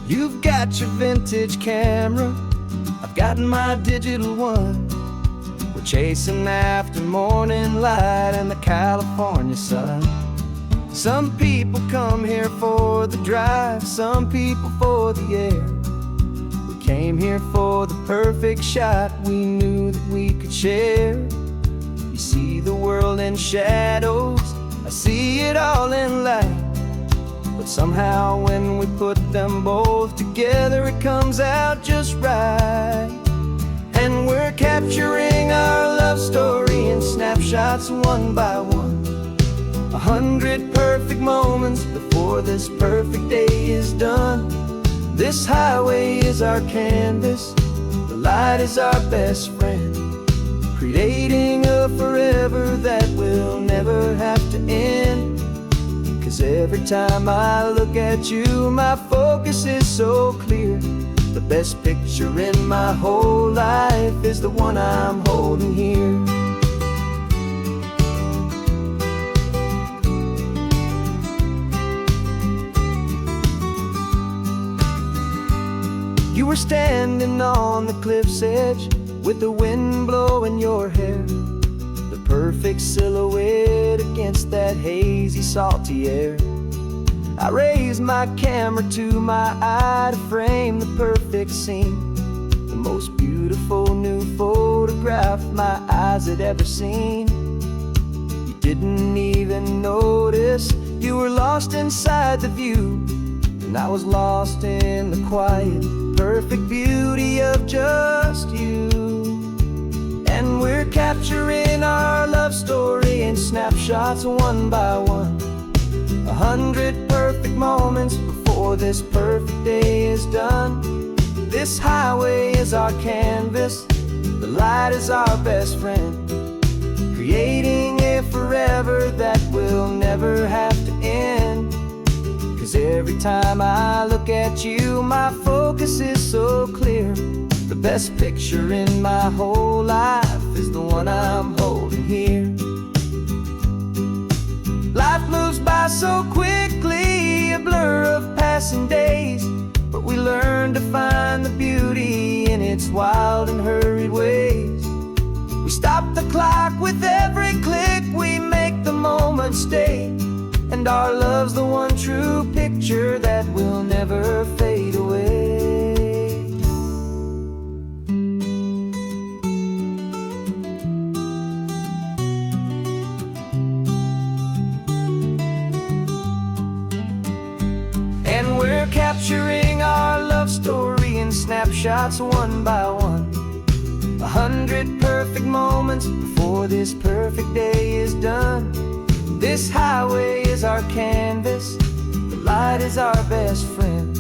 You've got your vintage camera, I've got my digital one. We're chasing after morning light and the California sun. Some people come here for the drive, some people for the air. We came here for the perfect shot we knew that we could share. You see the world in shadows, I see it all in light. But somehow when we put them both together, it comes out just right. And we're capturing our love story in snapshots one by one. 100 perfect moments before this perfect day is done. This highway is our canvas, the light is our best friend, creating a forever that will never have to end. 'Cause every time I look at you, my focus is so clear. The best picture in my whole life is the one I'm holding here. You were standing on the cliff's edge with the wind blowing your hair, the perfect silhouette against that hazy, salty air. I raised my camera to my eye to frame the perfect scene, the most beautiful new photograph my eyes had ever seen. You didn't even notice, you were lost inside the view, and I was lost in the quiet, perfect beauty of just you. And we're capturing our love story in snapshots one by one. 100 perfect moments before this perfect day is done. This highway is our canvas, the light is our best friend, creating a forever that will never have to end. 'Cause every time I look at you, my focus is so clear. The best picture in my whole life is the one I'm holding here. Life moves by so quickly, a blur of passing days, but we learn to find the beauty in its wild and hurried ways. We stop the clock with every click, we make the moment stay, and our love's the one true picture that will never fade away. And we're capturing our love story in snapshots one by one. 100 perfect moments before this perfect day is done. This highway is our canvas, the light is our best friend,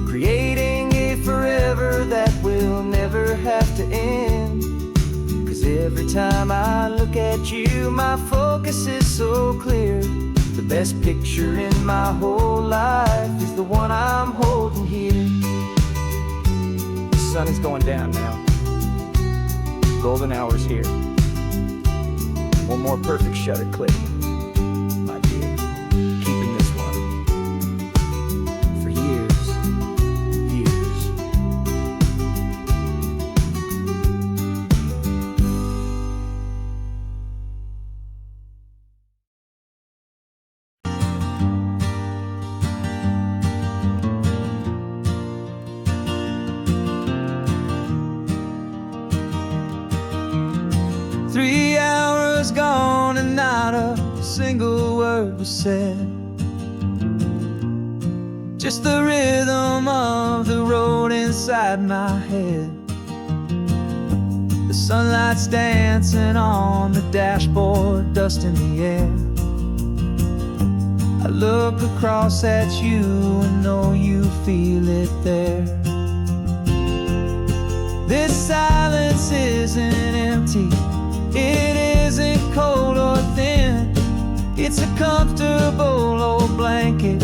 creating a forever that will never have to end. 'Cause every time I look at you, my focus is so clear. The best picture in my whole life is the one I'm holding here. The sun is going down now. Golden hour's here. One more perfect shutter click. My dear, keeping this one for years, years. Three hours gone and not a single word was said. Just the rhythm of the road inside my head. The sunlight's dancing on the dashboard, dust in the air. I look across at you and know you feel it there. This silence isn't empty, it isn't cold or thin. It's a comfortable old blanket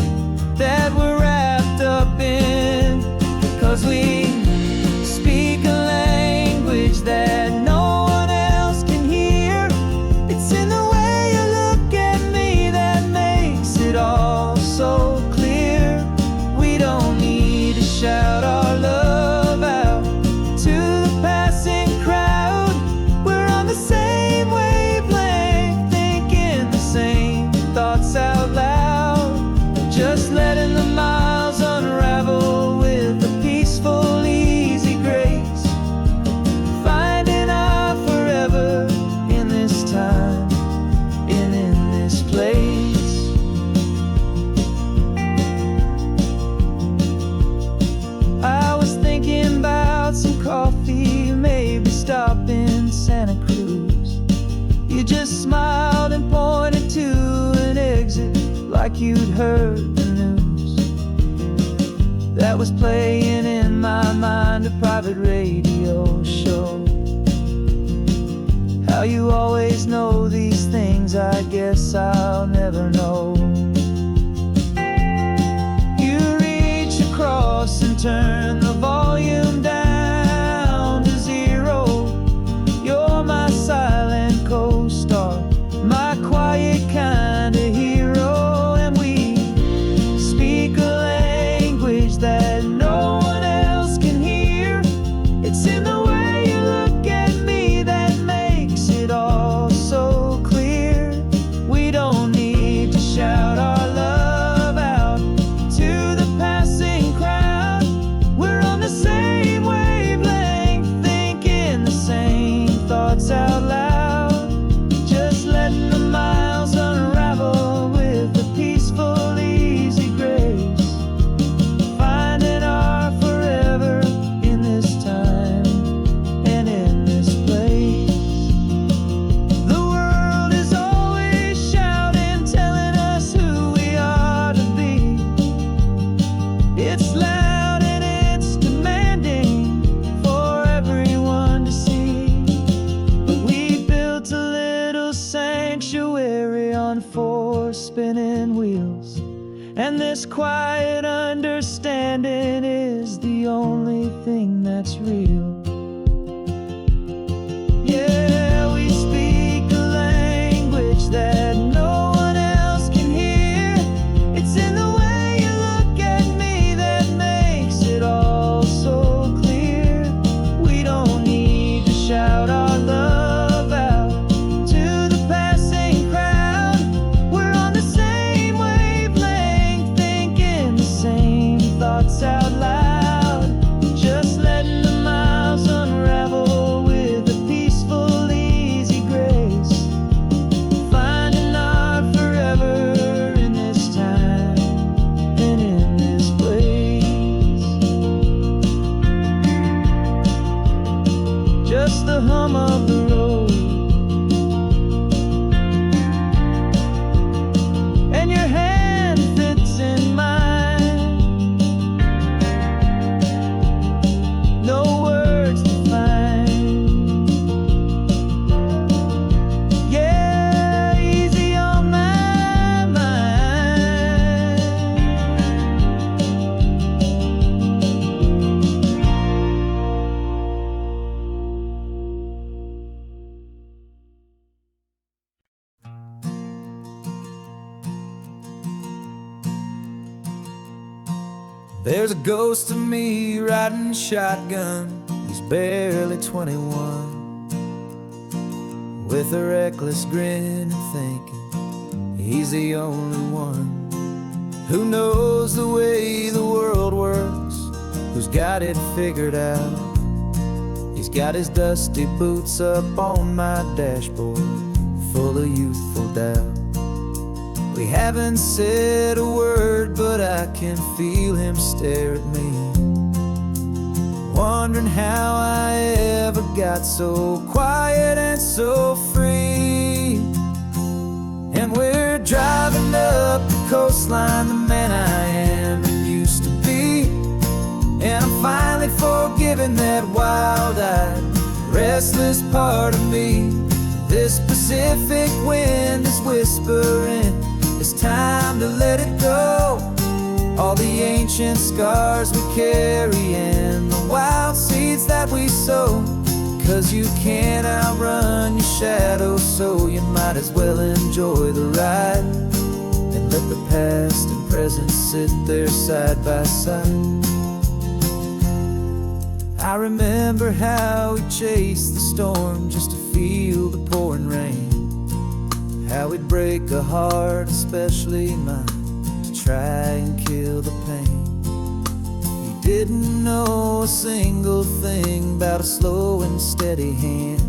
that we're wrapped up in. 'Cause we speak a language that no one else can hear. It's in the way you look at me that makes it all so clear. We don't need to stop in Santa Cruz. You just smiled and pointed to an exit like you'd heard the news. That was playing in my mind, a private radio show. How you always know these things, I guess I'll never know. You reach across and turn the volume down to 0. You're my silent co-star, my quiet kind of hero. And we speak a language that no one else can hear. It's in the way you look at me that makes it all so clear. We don't need to shout our love out to the passing crowd. We're on the same wavelength, thinking the same thoughts out loud. Just letting the miles unravel with a peaceful, easy grace. Finding our forever in this time and in this place. The world is always shouting, telling us who we are to be. It's loud and it's demanding for everyone to see. But we built a little sanctuary on 4 spinning wheels, and this quiet understanding is the only thing that's real. Yeah, we speak a language that no one else can hear. It's in the way you look at me that makes it all so clear. We don't need to shout our love out to the passing crowd. We're on the same wavelength, thinking the same thoughts out loud. Just letting the miles unravel with a peaceful, easy grace. Finding our forever in this time and in this place. Just the hum of the road and your hand fits in mine. No words to find. Yeah, easy on my mind. There's a ghost of me riding shotgun. He's barely 21, with a reckless grin and thinking he's the only one who knows the way the world works, who's got it figured out. He's got his dusty boots up on my dashboard, full of youthful doubt. We haven't said a word, but I can feel him stare at me, wondering how I ever got so quiet and so free. And we're driving up the coastline, the man I am and used to be. And I'm finally forgiving that wild-eyed, restless part of me. This Pacific wind is whispering, it's time to let it go. All the ancient scars we carry and the wild seeds that we sow. 'Cause you can't outrun your shadow, so you might as well enjoy the ride and let the past and present sit there side by side. I remember how we chased the storm just to feel the pouring rain, how we'd break a heart, especially mine, to try and kill the pain. He didn't know a single thing about a slow and steady hand.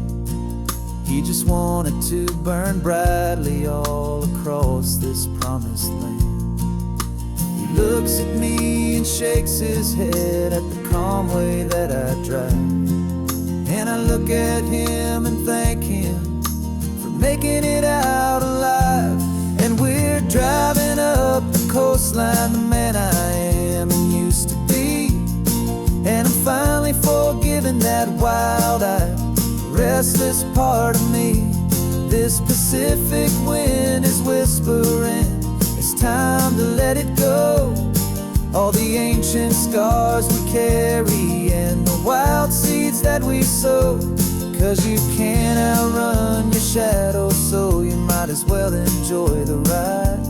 He just wanted to burn brightly all across this promised land. He looks at me and shakes his head at the calm way that I drive, And I look at him and thank him for making it out alive. And we're driving up the coastline, the man I am and used to be. And I'm finally forgiving that wild-eyed, restless part of me. This Pacific wind is whispering, it's time to let it go. All the ancient scars we carry and the wild seeds that we sow. 'Cause you can't outrun your shadow, so you might as well enjoy the ride.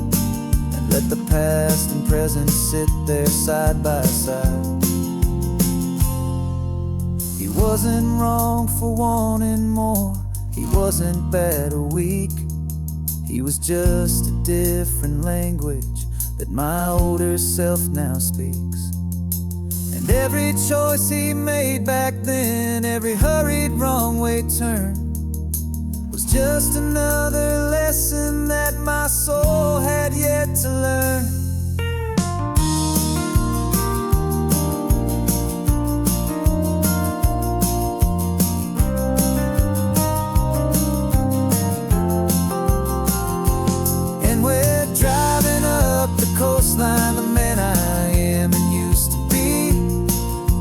And let the past and present sit there side by side. He wasn't wrong for wanting more, he wasn't bad or weak. He was just a different language that my older self now speaks. And every choice he made back then, every hurried wrong way turn, was just another lesson that my soul had yet to learn. Coastline, the man I am and used to be.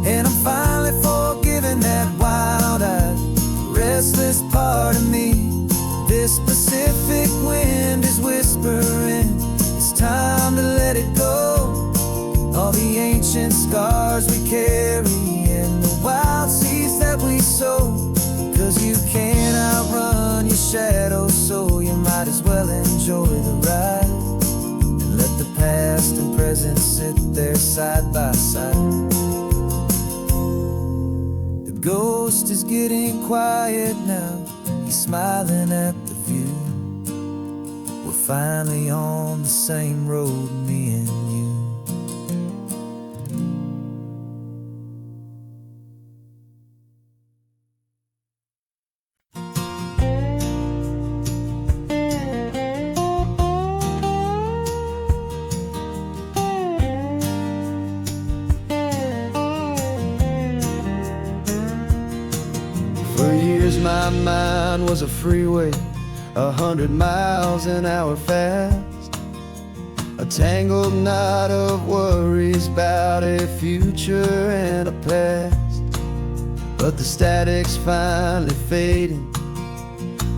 And I'm finally forgiving that wild-eyed, restless part of me. This Pacific wind is whispering, it's time to let it go. All the ancient scars we carry and the wild seeds that we sow. 'Cause you can't outrun your shadow, so you might as well enjoy the ride. Let the past and present sit there side by side. The ghost is getting quiet now, he's smiling at the view. We're finally on the same road, me and you. My mind was a freeway, 100 miles an hour fast. A tangled knot of worries about a future and a past. But the static's finally fading,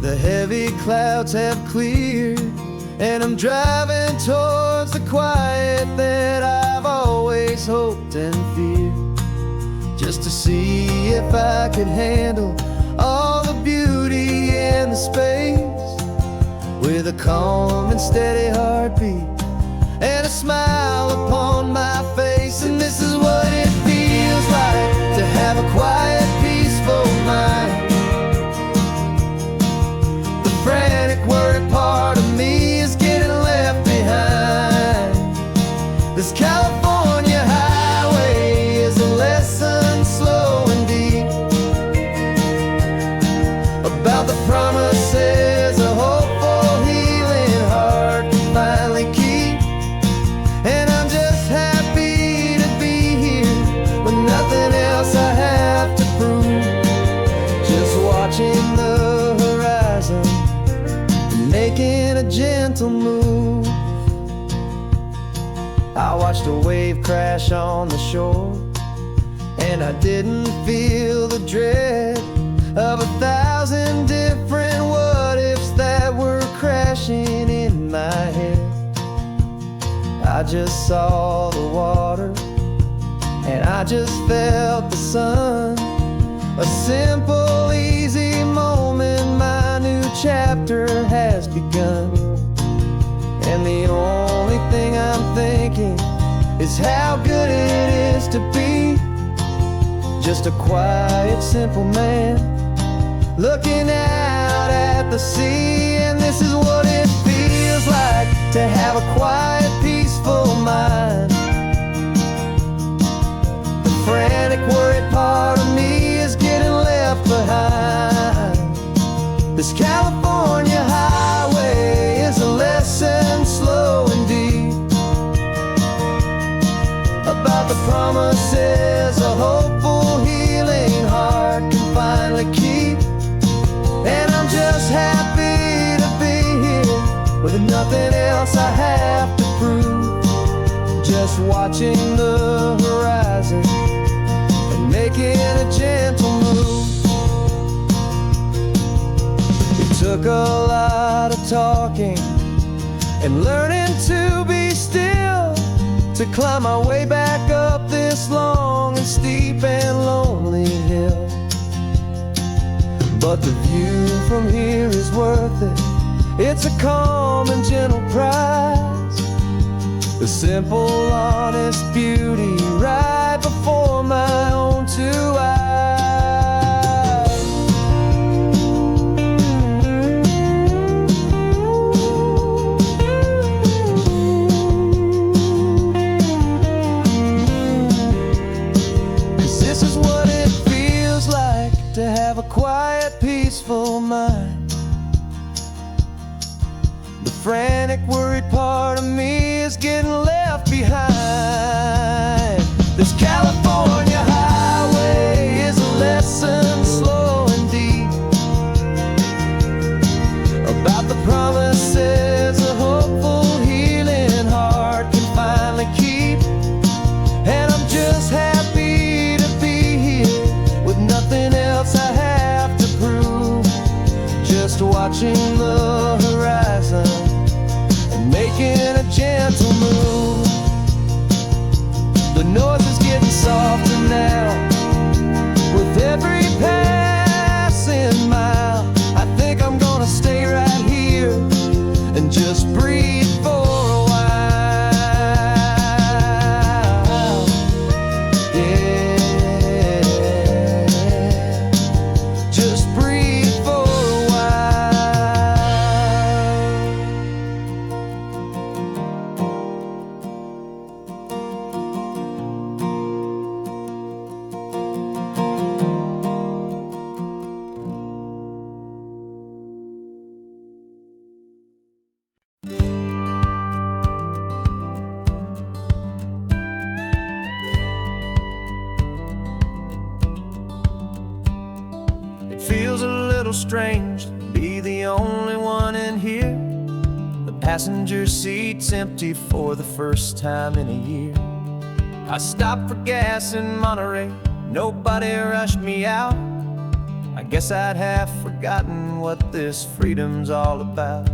the heavy clouds have cleared, and I'm driving towards the quiet that I've always hoped and feared. Just to see if I could handle all the beauty and the space, with a calm and steady heartbeat and a smile upon my face. And this is what it feels like to have a quiet, peaceful mind. The frantic, worried part of me is getting left behind. This California highway is a lesson slow and deep about the promises a hopeful, healing heart can finally keep. And I'm just happy to be here with nothing else I have to prove. Just watching the horizon and making a gentle move. I watched a wave crash on the shore, and I didn't feel the dread of 1,000 different what-ifs that were crashing in my head. I just saw the water, and I just felt the sun. A simple, easy moment, my new chapter has begun. And the only thing I'm thinking is how good it is to be just a quiet, simple man looking out at the sea. And this is what it feels like to have a quiet, peaceful mind. The frantic, worried part of me is getting left behind. This California highway is a lesson slow and deep about the promises a hopeful, healing heart can finally happy to be here with nothing else I have to prove. Just watching the horizon and making a gentle move. It took a lot of talking and learning to be still to climb my way back up this long and steep and lonely hill. But the view from here is worth it. It's a calm and gentle prize, the simple, honest beauty right before my own two eyes. This is what it feels like to have a quiet, peaceful mind. The frantic, worried part of me is getting left behind. This California highway is a lesson slow and deep about the promises a hopeful, healing heart can finally keep. And I'm just happy to be here with nothing else I have to prove. Just watching the horizon and making a gentle move. The noise is getting softer now with every passing mile. I think I'm gonna stay right here and just breathe for a while. Yeah, just breathe for a feels a little strange to be the only one in here. The passenger seat's empty for the first time in a year. I stopped for gas in Monterey, nobody rushed me out. I guess I'd have forgotten what this freedom's all about.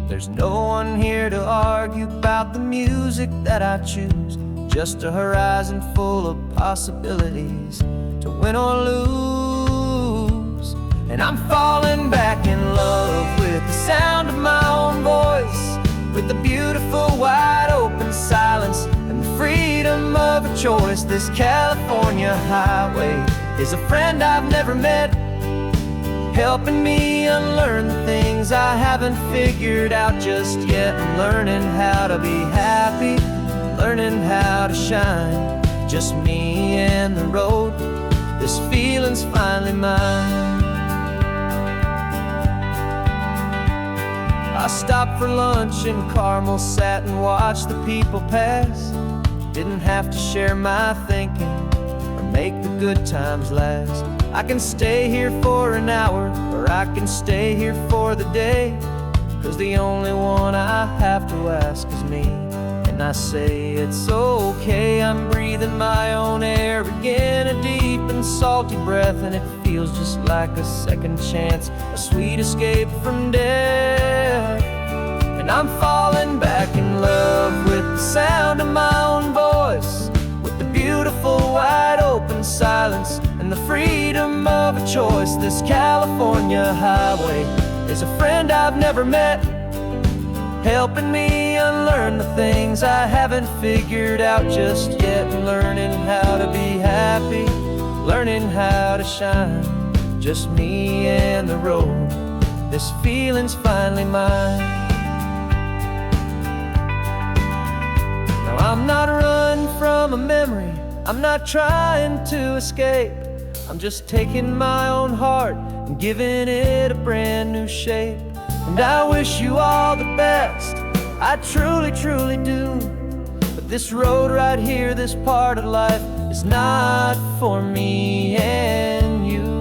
There's no one here to argue about the music that I choose, just a horizon full of possibilities to win or lose. And I'm falling back in love with the sound of my own voice, with the beautiful wide open silence and the freedom of a choice. This California highway is a friend I've never met, helping me unlearn the things I haven't figured out just yet. I'm learning how to be happy, learning how to shine, just me and the road. This feeling's finally mine. I stopped for lunch in Carmel, sat and watched the people pass. Didn't have to share my thinking or make the good times last. I can stay here for an hour, or I can stay here for the day, 'cause the only one I have to ask is me. And I say it's okay, I'm breathing my own air again, a deep and salty breath, and it feels just like a second chance, a sweet escape from death. And I'm falling back in love with the sound of my own voice, with the beautiful wide open silence and the freedom of a choice. This California highway is a friend I've never met, helping me unlearn the things I haven't figured out just yet. Learning how to be happy, learning how to shine, just me and the road. This feeling's finally mine. Now I'm not running from a memory, I'm not trying to escape. I'm just taking my own heart and giving it a brand new shape. And I wish you all the best, I truly, truly do. But this road right here, this part of life, is not for me and you.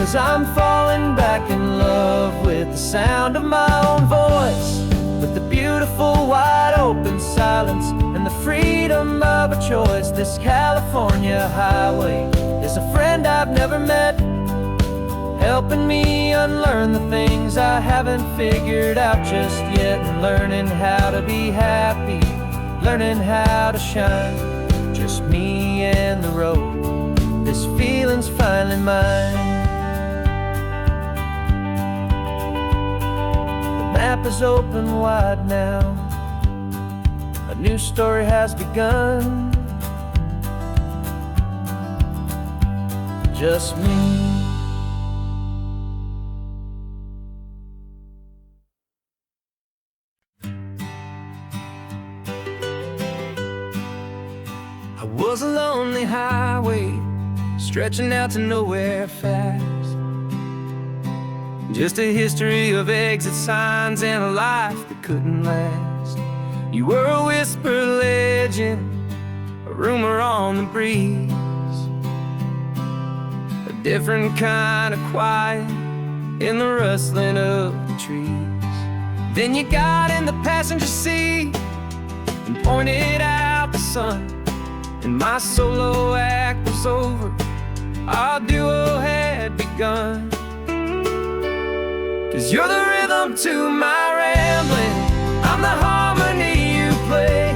'cause I'm falling back in love with the sound of my own voice, with the beautiful wide open silence and the freedom of a choice. This California highway is a friend I've never met, helping me unlearn the things I haven't figured out just yet, and learning how to be happy, learning how to shine. Just me and the road, this feeling's finally mine. The map is open wide now, a new story has begun. Just me. I was a lonely highway, stretching out to nowhere fast. Just a history of exit signs and a life that couldn't last. You were a whisper legend, a rumor on the breeze, a different kind of quiet in the rustling of the trees. Then you got in the passenger seat and pointed out the sun, and my solo act was over, our duo had begun. 'Cause you're the rhythm to my rambling, I'm the harmony you play.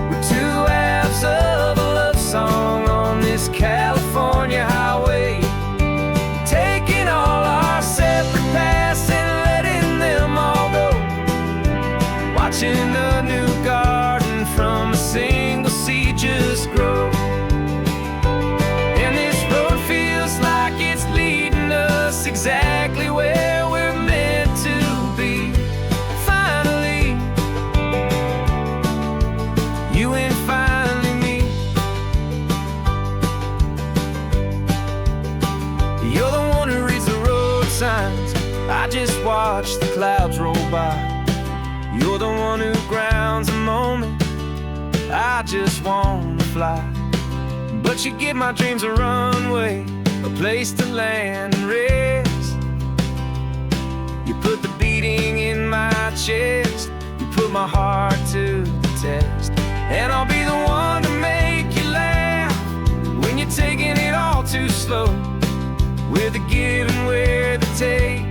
We're two halves of a love song on this California highway, taking all our separate paths and letting them all go, watching a new garden from a single seed just grow. And this road feels like it's leading us exactly where we're meant to be. Finally, you and finally me. You're the one who reads the road signs, I just watch the clouds roll by. You're the one who grounds a moment, I just wanna fly. But you give my dreams a runway, a place to land and rest. You put the beating in my chest, you put my heart to the test. And I'll be the one to make you laugh when you're taking it all too slow. We're the give and we're the take,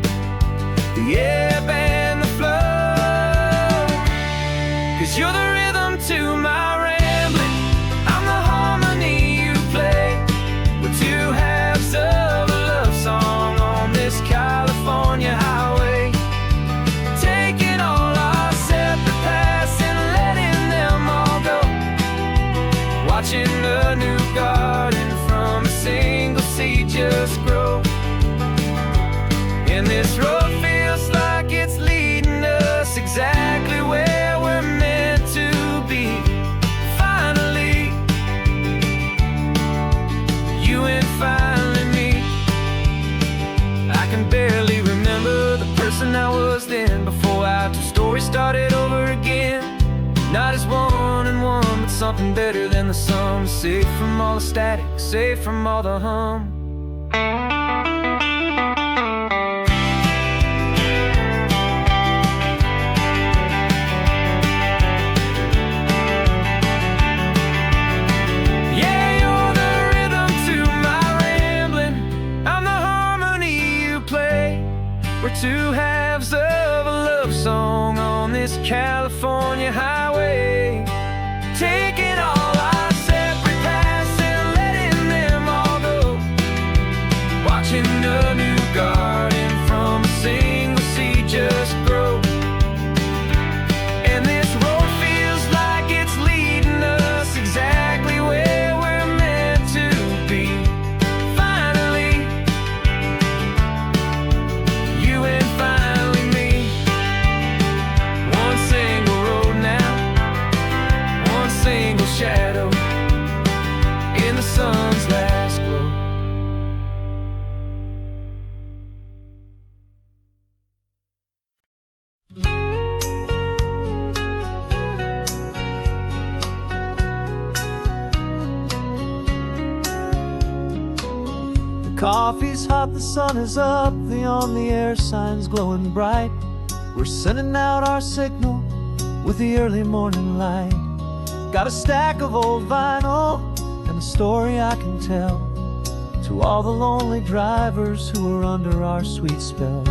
the ebb and the flow. 'Cause you're the rhythm to my rambling, I'm the harmony you play. We're two halves of a love song on this California highway, taking all our separate paths and letting them all go, watching a new garden from a single seed just grow. And this road feels like it's leading us exactly where we're meant to be. Finally, you and finally me. I can barely remember the person I was then, before our two stories started over again. Not as one and one, but something better than the sum. Safe from all the static, safe from all the hum. We're two halves of a love song on this California highway, taking all our separate paths and letting them all go, watching a new garden from a single seed just grow. And this road feels like it's leading us exactly where we're meant to be. Finally, you and finally me. One single road now, Coffee's hot, the sun is up, the on-the-air sign's glowing bright. We're sending out our signal with the early morning light. Got a stack of old vinyl and a story I can tell to all the lonely drivers who are under our sweet spell.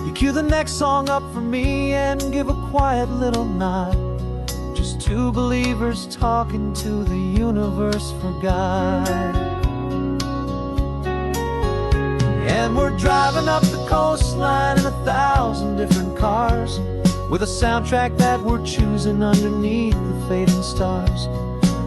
You cue the next song up for me and give a quiet little nod. Just two believers talking to the universe for God. And we're driving up the coastline in 1,000 different cars, with a soundtrack that we're choosing underneath the fading stars.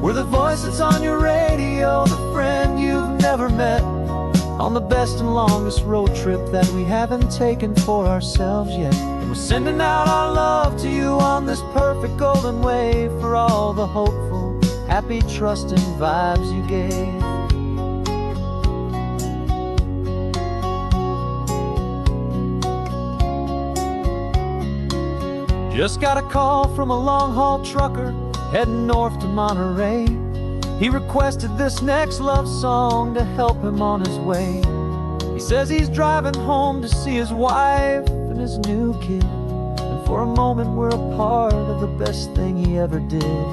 We're the voice that's on your radio, the friend you've never met, on the best and longest road trip that we haven't taken for ourselves yet. And we're sending out our love to you on this perfect golden wave, for all the hopeful, happy, trusting vibes you gave. Just got a call from a long-haul trucker heading north to Monterey. He requested this next love song to help him on his way. He says he's driving home to see his wife and his new kid, and for a moment we're a part of the best thing he ever did.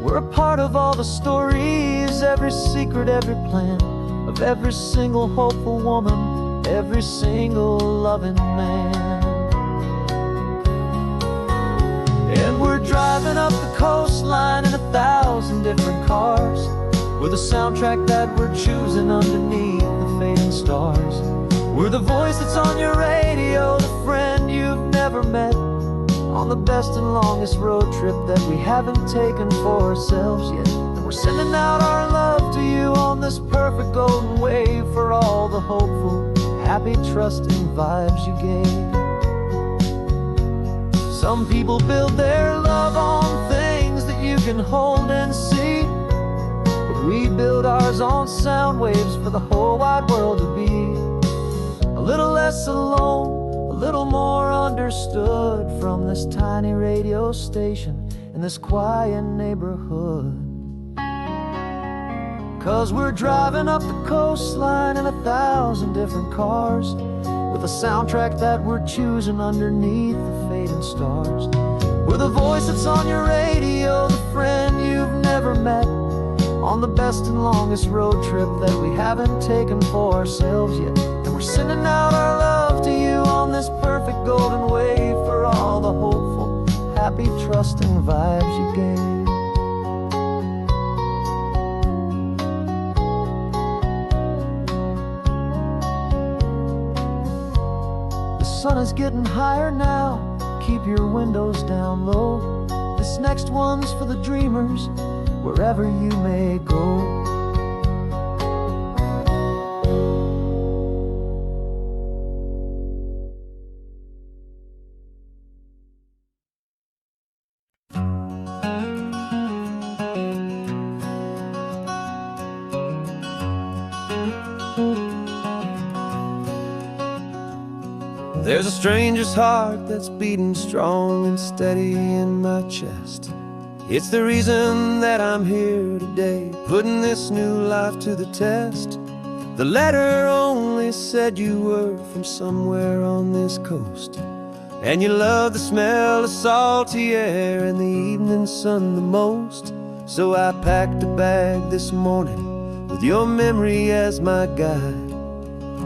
We're a part of all the stories, every secret, every plan, of every single hopeful woman, every single loving man. And we're driving up the coastline in 1,000 different cars, with a soundtrack that we're choosing underneath the fading stars. We're the voice that's on your radio, the friend you've never met, on the best and longest road trip that we haven't taken for ourselves yet. And we're sending out our love to you on this perfect golden wave, for all the hopeful, happy, trusting vibes you gave. Some people build their love on things that you can hold and see, but we build ours on sound waves for the whole wide world to be a little less alone, a little more understood, from this tiny radio station in this quiet neighborhood. 'Cause we're driving up the coastline in 1,000 different cars, with a soundtrack that we're choosing underneath the fading stars. We're the voice that's on your radio, the friend you've never met, on the best and longest road trip that we haven't taken for ourselves yet. And we're sending out our love to you on this perfect golden wave, for all the hopeful, happy, trusting vibes you gave. The sun is getting higher now, keep your windows down low. This next one's for the dreamers, wherever you may go. There's a stranger's heart that's beating strong and steady in my chest. It's the reason that I'm here today, putting this new life to the test. The letter only said you were from somewhere on this coast, and you love the smell of salty air and the evening sun the most. So I packed a bag this morning with your memory as my guide,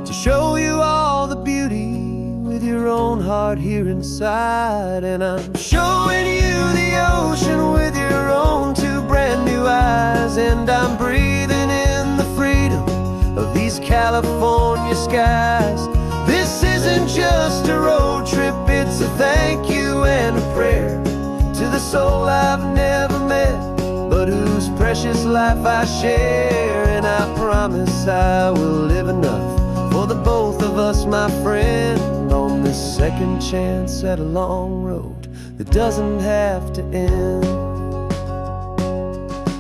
to show you all the beauty with your own heart here inside. And I'm showing you the ocean with your own two brand new eyes, and I'm breathing in the freedom of these California skies. This isn't just a road trip, it's a thank you and a prayer to the soul I've never met, but whose precious life I share. And I promise I will live enough for the both of us, my friend, on this second chance at a long road that doesn't have to end.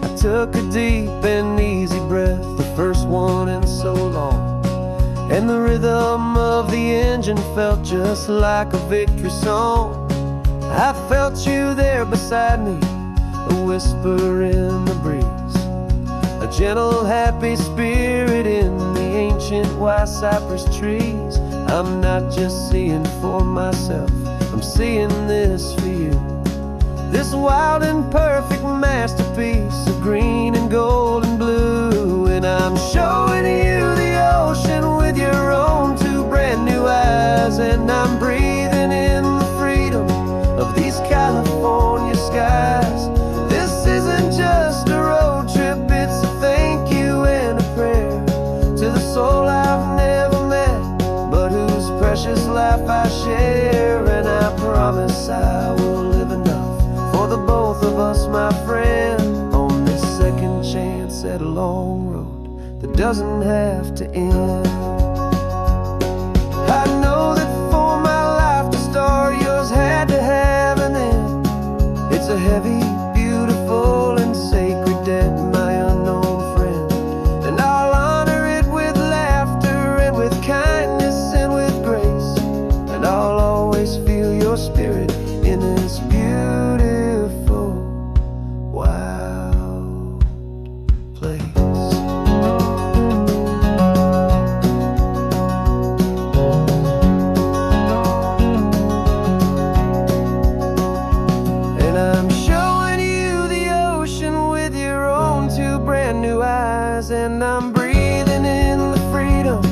I took a deep and easy breath, the first one in so long, and the rhythm of the engine felt just like a victory song. I felt you there beside me, a whisper in the breeze, a gentle, happy spirit in the ancient white cypress trees. I'm not just seeing for myself, I'm seeing this for you. This wild and perfect masterpiece of green and gold and blue. And I'm showing you the ocean with your own two brand new eyes. And I'm breathing in the freedom of these California skies. This isn't just a road trip, it's a thank you and a prayer to the soul I've never met, but whose precious life I share. And I promise I will live enough for the both of us, my friend, on this second chance at a long road that doesn't have to end. I know that for my life to start, yours had to have an end. It's a heavy, beautiful, and sacred debt, my unknown friend. And I'll honor it with laughter and with kindness and with grace. And I'll always feel your spirit in this beautiful, wild place. And I'm showing you the ocean with your own two brand new eyes. And I'm breathing in the freedom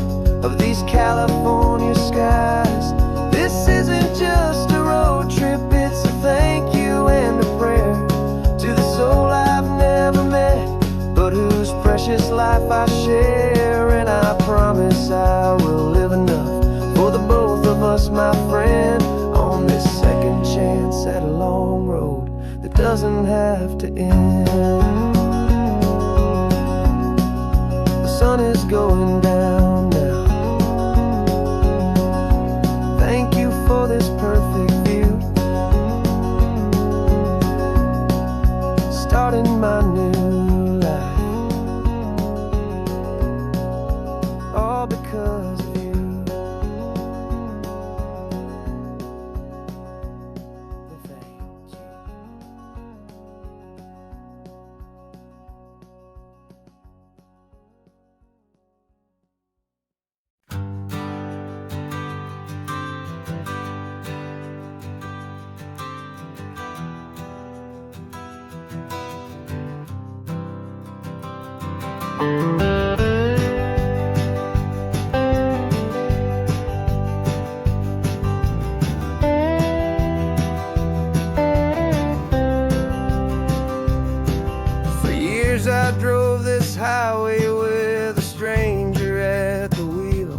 of these California skies. This isn't just a road trip, it's a thank you and a prayer to the soul I've never met, but whose precious life I share. And I promise I will live enough for the both of us, my friend, on this second chance at a long road that doesn't have to end. The sun is going down now. Thank you for this perfect view, starting my new life, all because of you. Thank you. For years I drove this highway with a stranger at the wheel,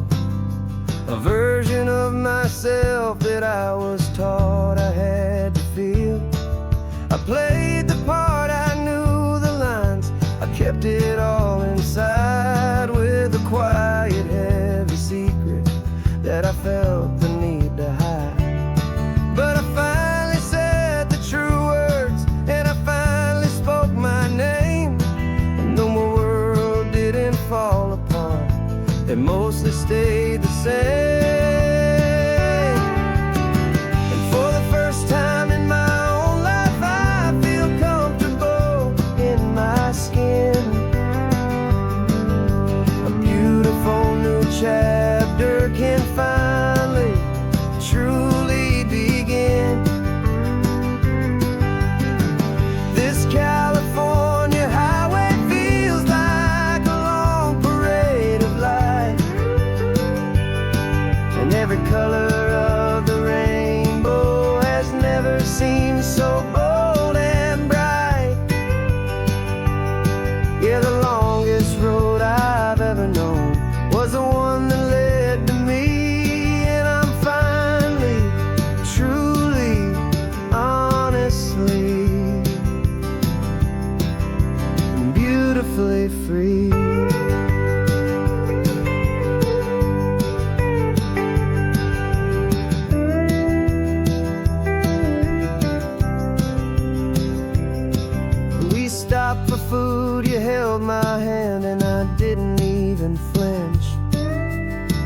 a version of myself that I was taught I had to feel. I played the part, I knew the lines, I kept it all inside with a quiet, heavy secret that I felt the need to hide. But I finally said the true words, and I finally spoke my name. And though my world didn't fall apart, it mostly stayed the same. And for the first time in my own life, I feel comfortable in my skin. A beautiful new chapter can finally truly begin. This California highway feels like a long parade of light, and every color of the rainbow has never seemed so bold and bright. Yeah, the longest road I've ever known was the one that led to me. And I'm finally, truly, honestly, and beautifully free. We stopped for food, you held my hand, and I didn't even flinch.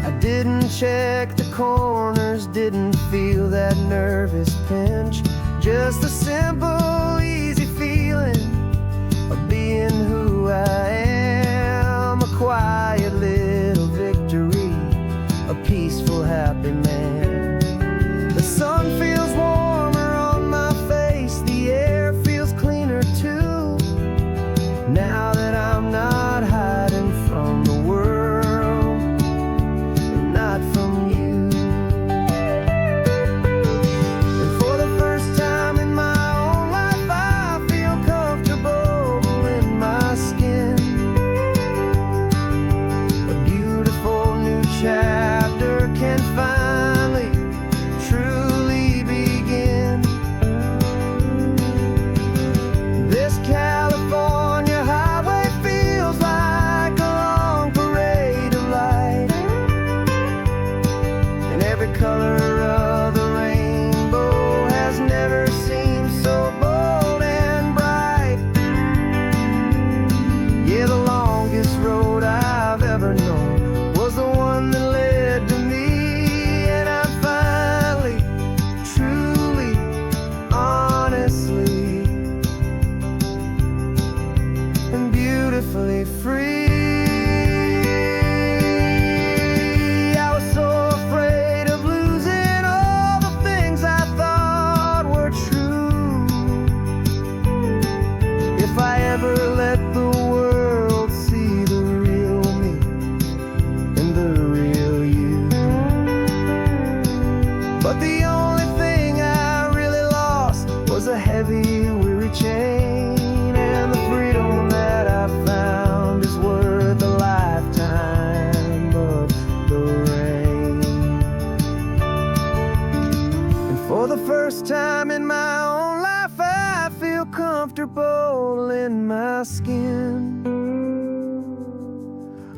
I didn't check the corners, didn't feel that nervous pinch. Just a simple, easy feeling of being who I am. A quiet little first time in my own life I feel comfortable in my skin.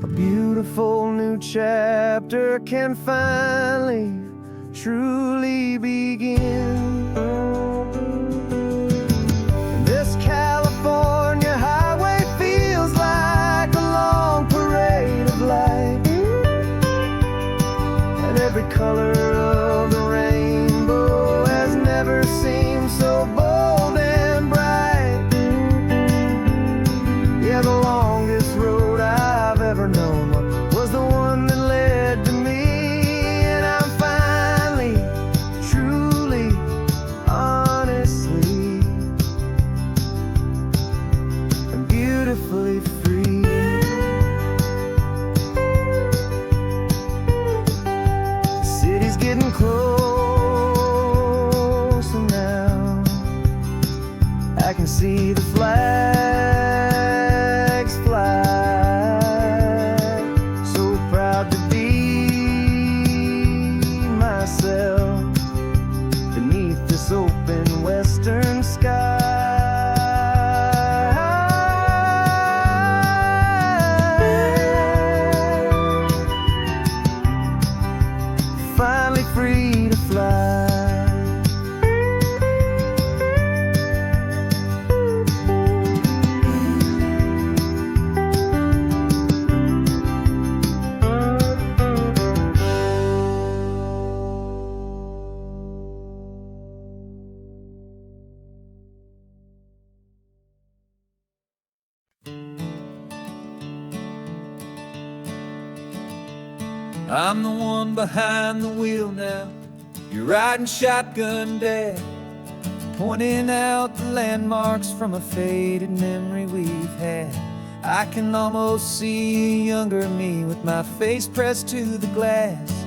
A beautiful new chapter can finally, truly begin. This California highway feels like a long parade of light, and every color of the rainbow has never seemed so bold and bright. Yeah, the longest road I've ever known was the one that led to me, and I'm finally, truly, honestly, and beautifully free. The city's getting closer now. I can see the flags fly. So proud to be myself beneath this open western sky. Finally free to fly. I'm the one behind the wheel now. You're riding shotgun, Dad, pointing out the landmarks from a faded memory we've had. I can almost see a younger me with my face pressed to the glass,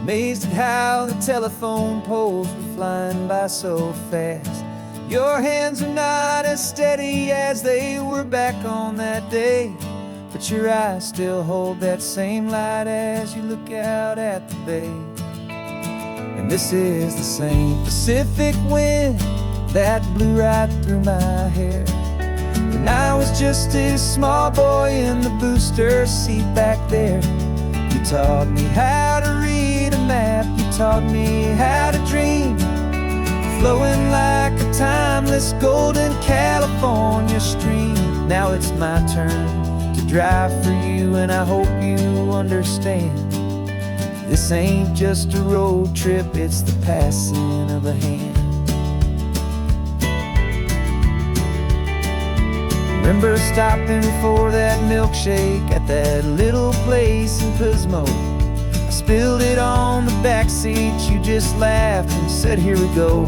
amazed at how the telephone poles were flying by so fast. Your hands are not as steady as they were back on that day, but your eyes still hold that same light as you look out at the bay. And this is the same Pacific wind that blew right through my hair when I was just a small boy in the booster seat back there. You taught me how to read a map, you taught me how to dream, flowing like a timeless golden California stream. Now it's my turn to drive for you, and I hope you understand. This ain't just a road trip, it's the passing of a hand. Remember stopping for that milkshake at that little place in Pismo? I spilled it on the back seat, you just laughed and said, here we go.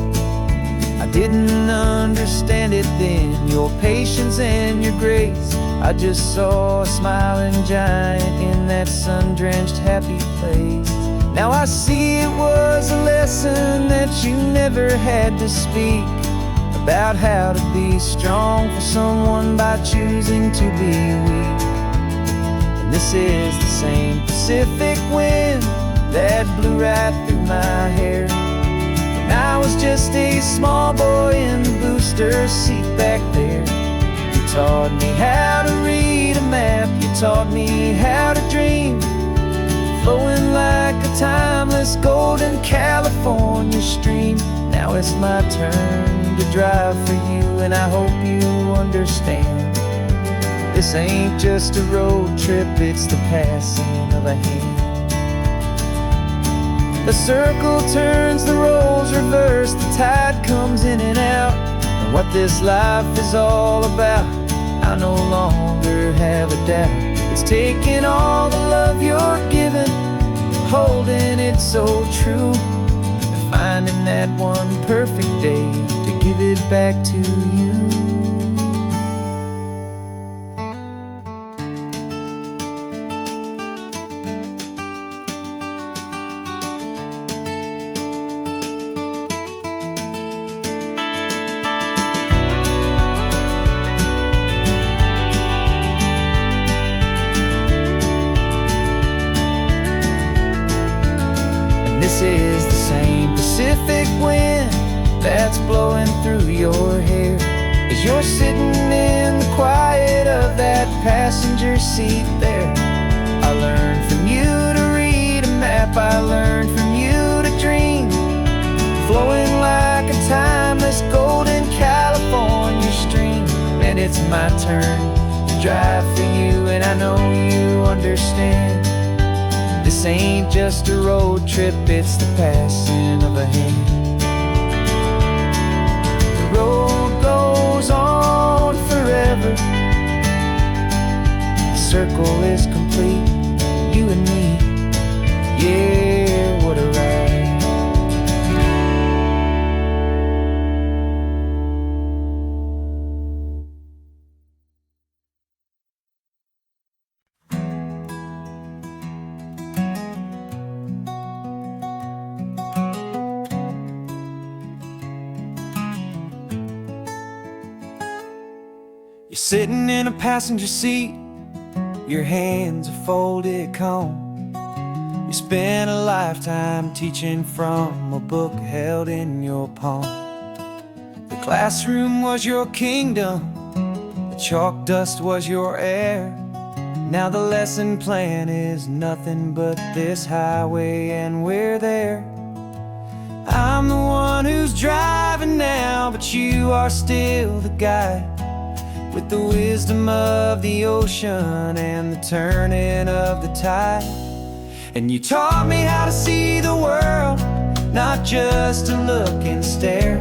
I didn't understand it then, your patience and your grace. I just saw a smiling giant in that sun-drenched happy place. Now I see it was a lesson that you never had to speak, about how to be strong for someone by choosing to be weak. And this is the same Pacific wind that blew right through my hair when I was just a small boy in the booster seat back there. You taught me how to read a map, you taught me how to dream, flowing like a timeless golden California stream. Now it's my turn to drive for you, and I hope you understand. This ain't just a road trip, it's the passing of a hand. The circle turns, the roles reverse, the tide comes in and out. And what this life is all about, I no longer have a doubt. It's taking all the love you're giving, holding it so true, and finding that one perfect day to give it back to you. This is the same Pacific wind that's blowing through your hair as you're sitting in the quiet of that passenger seat there. I learned from you to read a map, I learned from you to dream, flowing like a timeless golden California stream. And it's my turn to drive for you, and I know you understand. This ain't just a road trip, it's the passing of a hand. The road goes on forever, the circle is complete, you and me, yeah, what a ride. You're sitting in a passenger seat, your hands are folded calm. You spent a lifetime teaching from a book held in your palm. The classroom was your kingdom, the chalk dust was your air. Now the lesson plan is nothing but this highway, and we're there. I'm the one who's driving now, but you are still the guide, with the wisdom of the ocean and the turning of the tide. And you taught me how to see the world, not just to look and stare.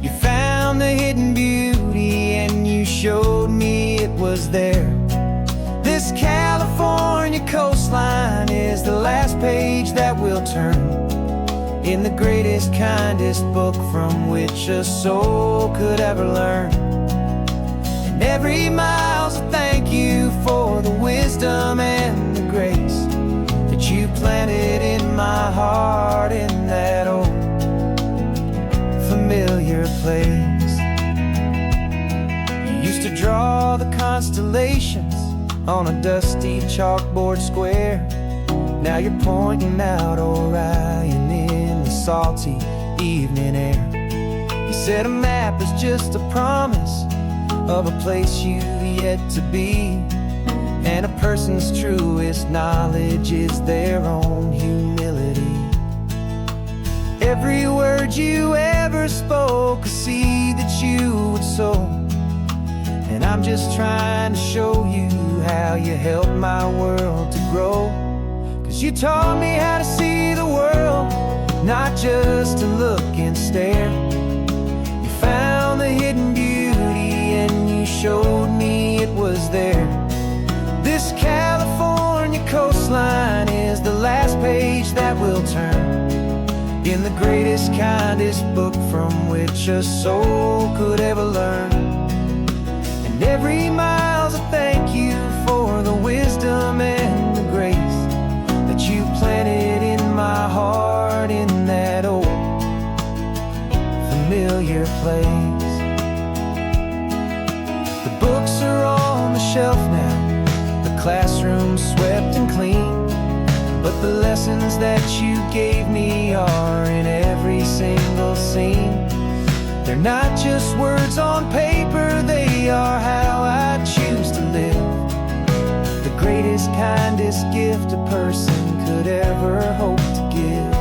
You found the hidden beauty and you showed me it was there. This California coastline is the last page that we'll turn in the greatest, kindest book from which a soul could ever learn. And every mile's a thank you for the wisdom and the grace that you planted in my heart in that old familiar place. You used to draw the constellations on a dusty chalkboard square. Now you're pointing out Orion in the salty evening air. You said a map is just a promise of a place you've yet to be, and a person's truest knowledge is their own humility. Every word you ever spoke, a seed that you would sow, and I'm just trying to show you how you helped my world to grow. 'Cause you taught me how to see the world, not just to look and stare. You found the hidden beauty and you showed me it was there. This California coastline is the last page that we'll turn in the greatest, kindest book from which a soul could ever learn. And every mile's a thank you for the wisdom and the grace that you planted in my heart in that old familiar place. The books are on the shelf now, the classroom swept and clean, but the lessons that you gave me are in every single scene. They're not just words on paper, they are how I choose to live. The greatest, kindest gift a person could ever hope to give.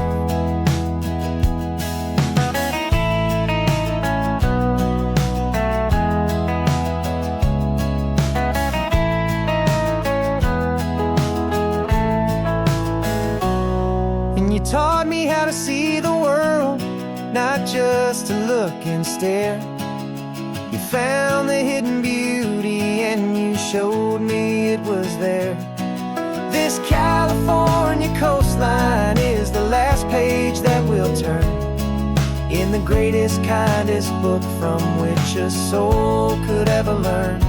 And you taught me how to see the world, not just to look and stare. You found the hidden beauty and you showed me it was there. This California coastline is the last page that we'll turn in the greatest, kindest book from which a soul could ever learn.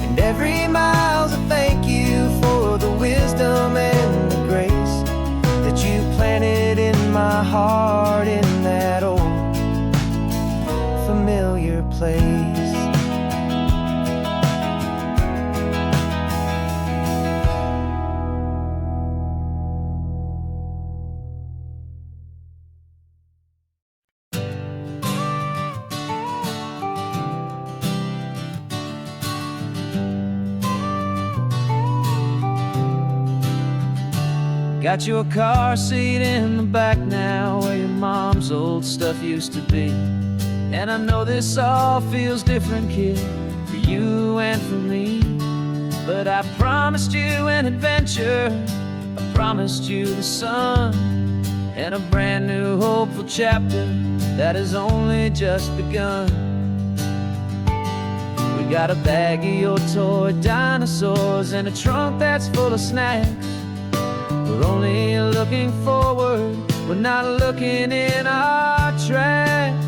And every mile's a thank you for the wisdom and the grace that you planted in my heart in that old familiar place. Got your car seat in the back now, where your mom's old stuff used to be. And I know this all feels different, kid, for you and for me. But I promised you an adventure, I promised you the sun, and a brand new hopeful chapter that has only just begun. We got a bag of your toy dinosaurs and a trunk that's full of snacks. We're only looking forward, we're not looking in our tracks.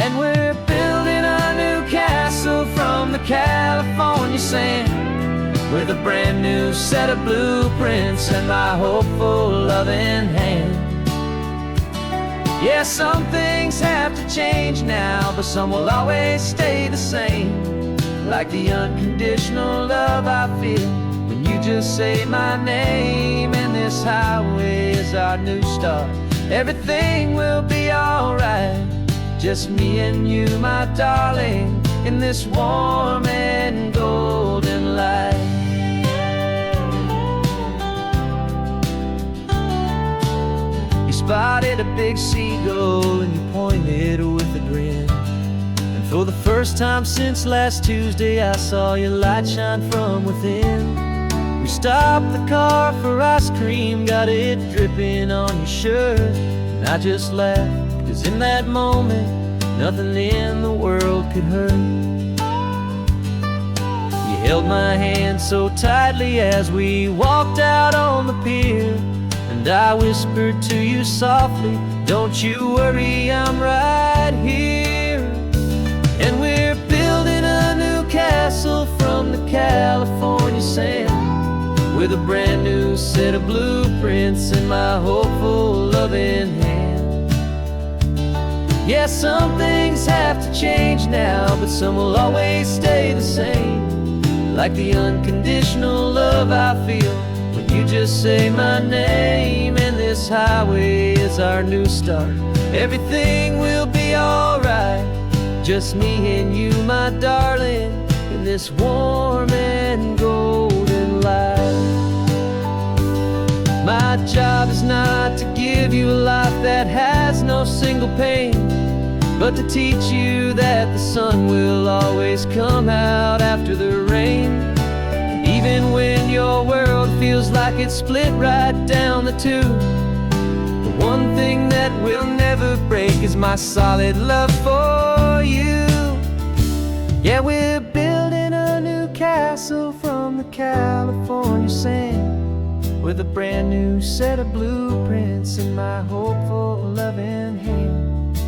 And we're building a new castle from the California sand, with a brand new set of blueprints and my hopeful loving hand. Yeah, some things have to change now, but some will always stay the same. Like the unconditional love I feel when you just say my name. And this highway is our new start, everything will be alright. Just me and you, my darling, in this warm and golden light. You spotted a big seagull and you pointed with a grin. And for the first time since last Tuesday, I saw your light shine from within. We stopped the car for ice cream, got it dripping on your shirt. And I just laughed, 'cause in that moment, nothing in the world could hurt. You held my hand so tightly as we walked out on the pier, and I whispered to you softly, don't you worry, I'm right here. And we're building a new castle from the California sand, with a brand new set of blueprints in my hopeful loving hand. Yeah, some things have to change now, but some will always stay the same. Like the unconditional love I feel when you just say my name. And this highway is our new start, everything will be alright. Just me and you, my darling, in this warm and golden light. My job is not to give you a life that has no single pain, but to teach you that the sun will always come out after the rain. Even when your world feels like it's split right down the two, the one thing that will never break is my solid love for you. Yeah, we're building a new castle from the California sand, with a brand new set of blueprints in my hopeful loving hand.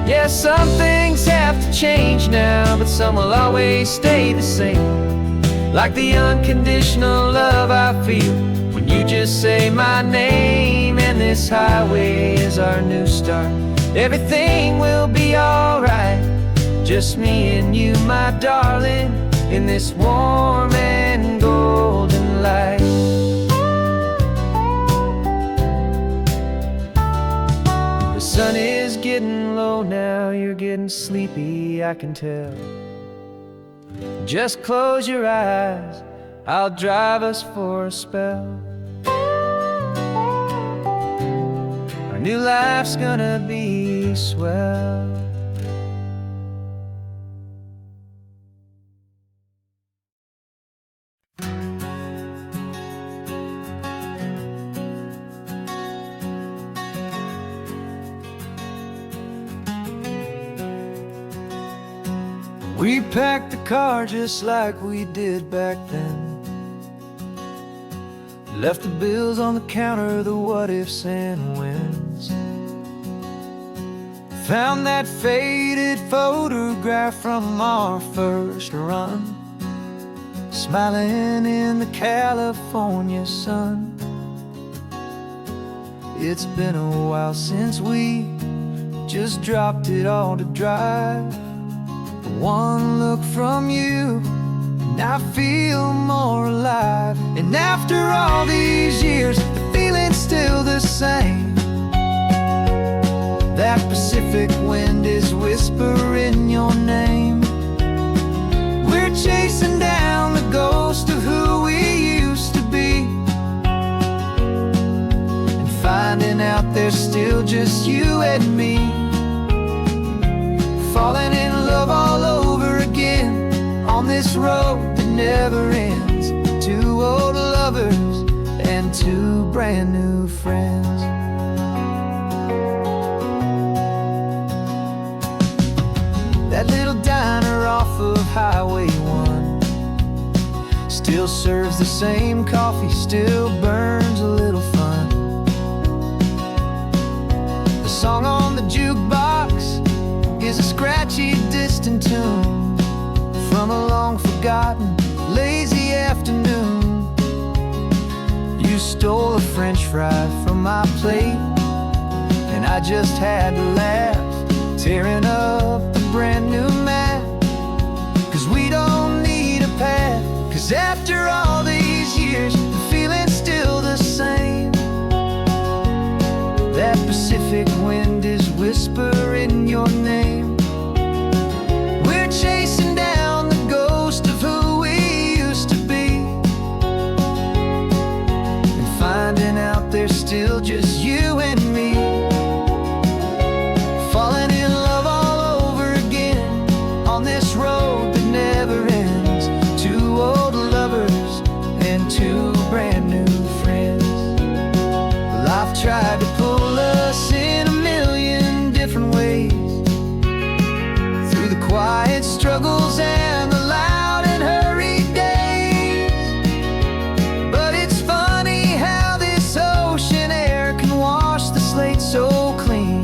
Yeah, some things have to change now, but some will always stay the same. Like the unconditional love I feel when you just say my name. And this highway is our new start, everything will be alright. Just me and you, my darling, in this warm and golden light. The sun is getting low now, you're getting sleepy, I can tell. Just close your eyes, I'll drive us for a spell. Our new life's gonna be swell. We packed the car just like we did back then. Left the bills on the counter, the what ifs and whens. Found that faded photograph from our first run, smiling in the California sun. It's been a while since we just dropped it all to drive. One look from you and I feel more alive. And after all these years, the feeling's still the same. That Pacific wind is whispering your name. We're chasing down the ghost of who we used to be. there's still just you and me, falling in love all over again on this road that never ends. Two old lovers and two brand new friends. That little diner off of Highway 1 still serves the same coffee, still burns a little fun. The song on the jukebox is a scratchy, distant tune from a long forgotten, lazy afternoon. You stole a French fry from my plate, and I just had to laugh, tearing up the brand new map. 'Cause we don't need a path, 'cause after all these years, the feeling's still the same. That Pacific wind is whispering your name. We're chasing down the ghost of who we used to be, and finding out there's still just you and me, falling in love all over again on this road that never ends. Two old lovers and two brand new friends. Life tried to pull us in a million different ways, through the quiet struggles and the loud and hurried days. But it's funny how this ocean air can wash the slate so clean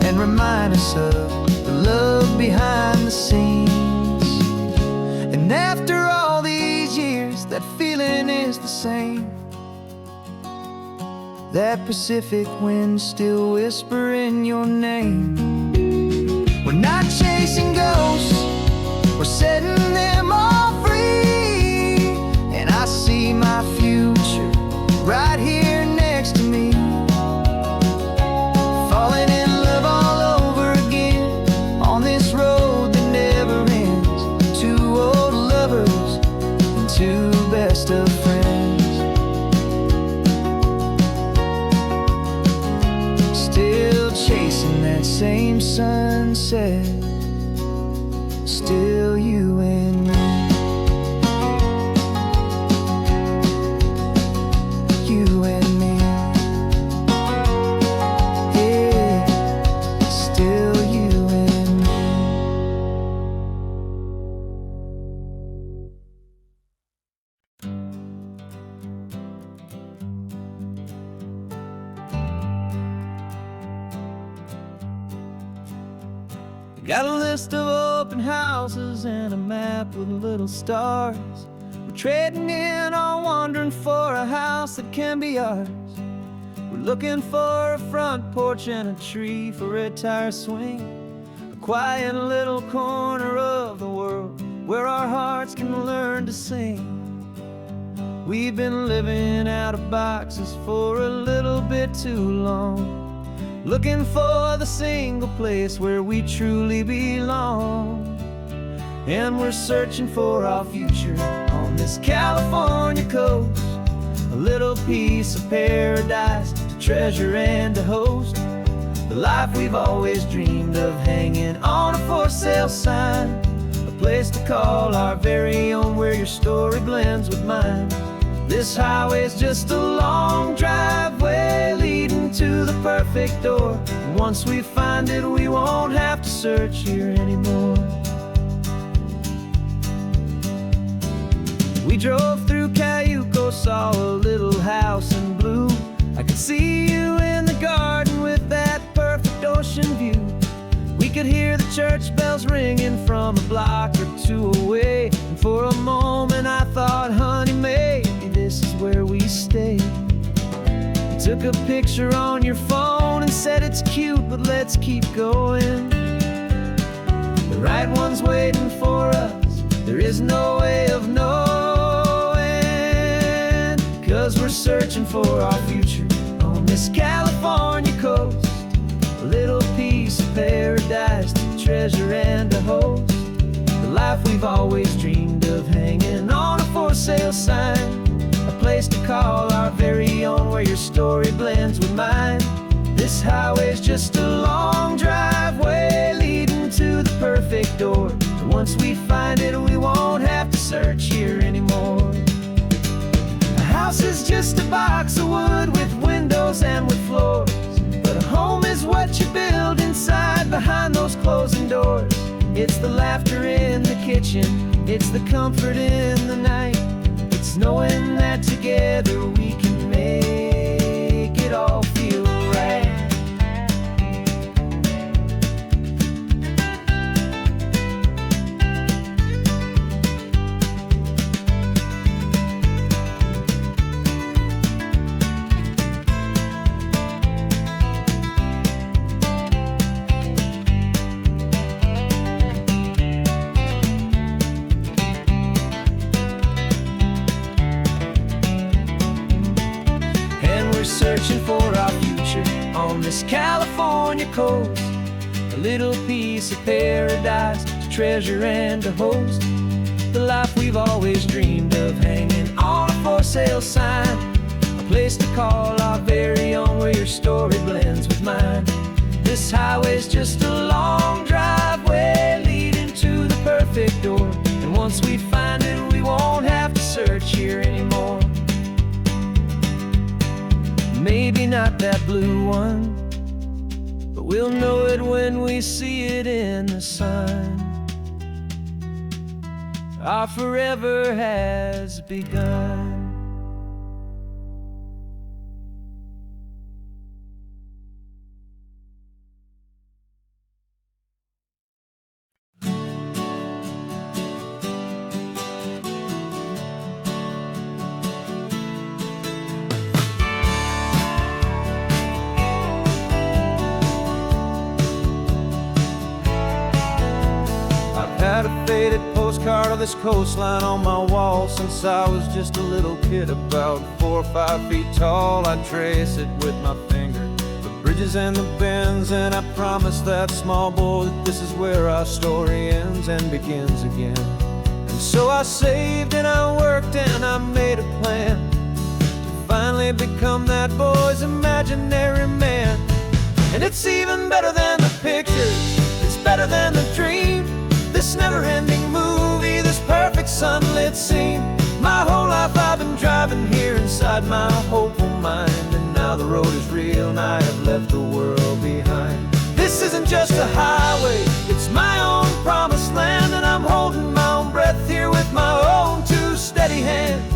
and remind us of the love behind the scenes. And after all these years, that feeling is the same. That Pacific wind still whispering your name. We're not chasing ghosts, we're setting them all free. And I see my future right here next to me, falling in love all over again on this road that never ends. Two old lovers and two best of friends. Still chasing that same sunset, still you and me. You and me. Yeah, still you and me. Got a list of open houses and a map with little stars. We're trading in on wandering for a house that can be ours. We're looking for a front porch and a tree for a tire swing, a quiet little corner of the world where our hearts can learn to sing. We've been living out of boxes for a little bit too long, looking for the single place where we truly belong. And we're searching for our future on this California coast, a little piece of paradise to treasure and to host, the life we've always dreamed of, hanging on a for sale sign, a place to call our very own where your story blends with mine. This highway's just a long driveway leading to the perfect door. And once we find it, we won't have to search here anymore. We drove through Cayuco, saw a little house in blue. I could see you in the garden with that perfect ocean view. We could hear the church bells ringing from a block or two away. And for a moment I thought, honey, maybe this is where we stay. You took a picture on your phone and said it's cute, but let's keep going. The right one's waiting for us, there is no way of knowing. 'Cause we're searching for our future on this California coast, a little piece of paradise to treasure and to host, the life we've always dreamed of, hanging on a for sale sign, a place to call our very own where your story blends with mine. This highway's just a long driveway leading to the perfect door. And once we find it, we won't have to search here anymore. A house is just a box of wood with windows and with floors. But a home is what you build inside behind those closing doors. It's the laughter in the kitchen, it's the comfort in the night. It's knowing that together we can make it all feel right. Searching for our future on this California coast. A little piece of paradise to treasure and to host. The life we've always dreamed of hanging on a for sale sign. A place to call our very own where your story blends with mine. This highway's just a long driveway leading to the perfect door. And once we find it, we won't have to search here anymore. Maybe not that blue one, but we'll know it when we see it in the sun. Our forever has begun. Had a faded postcard of this coastline on my wall since I was just a little kid, about 4 or 5 feet tall. I trace it with my finger, the bridges and the bends, and I promise that small boy that this is where our story ends and begins again. And so I saved and I worked and I made a plan to finally become that boy's imaginary man. And it's even better than the pictures, it's better than the dream. This never-ending movie, this perfect sunlit scene. My whole life I've been driving here inside my hopeful mind. And now the road is real and I have left the world behind. This isn't just a highway, it's my own promised land. And I'm holding my own breath here with my own 2 steady hands.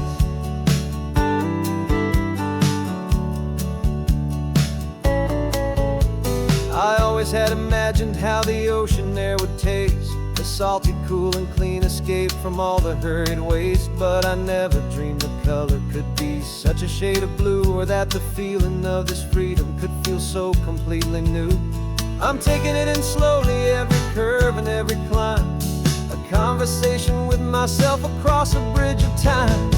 I always had imagined how the ocean there would taste, a salty, cool and clean escape from all the hurried waste. But I never dreamed the color could be such a shade of blue, or that the feeling of this freedom could feel so completely new. I'm taking it in slowly, every curve and every climb, a conversation with myself across a bridge of time.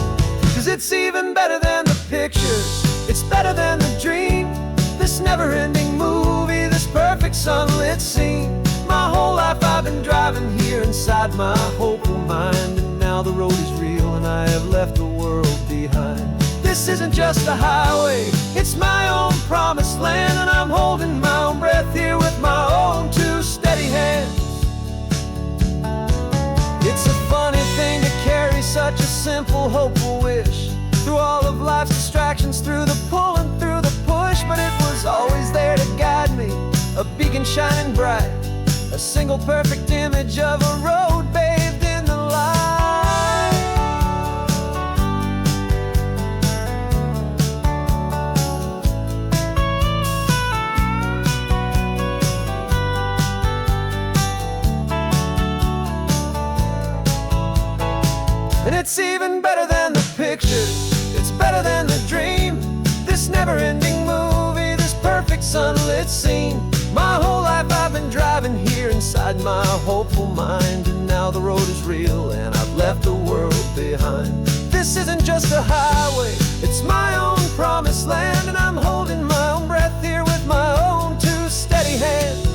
'Cause it's even better than the pictures, it's better than the dream. This never-ending movie, this perfect sunlit scene. My whole life I've been driving here inside my hopeful mind. And now the road is real and I have left the world behind. This isn't just a highway, it's my own promised land. And I'm holding my own breath here with my own 2 steady hands. It's a funny thing to carry such a simple, hopeful wish through all of life's distractions, through the pull and through the push. But it was always there to guide me, a beacon shining bright, a single perfect image of a road bathed in the light. And it's even better than the pictures, it's better than the dream. This never-ending movie, this perfect sunlit scene. My whole life I've been driving here inside my hopeful mind. And now the road is real and I've left the world behind. This isn't just a highway, it's my own promised land. And I'm holding my own breath here with my own 2 steady hands.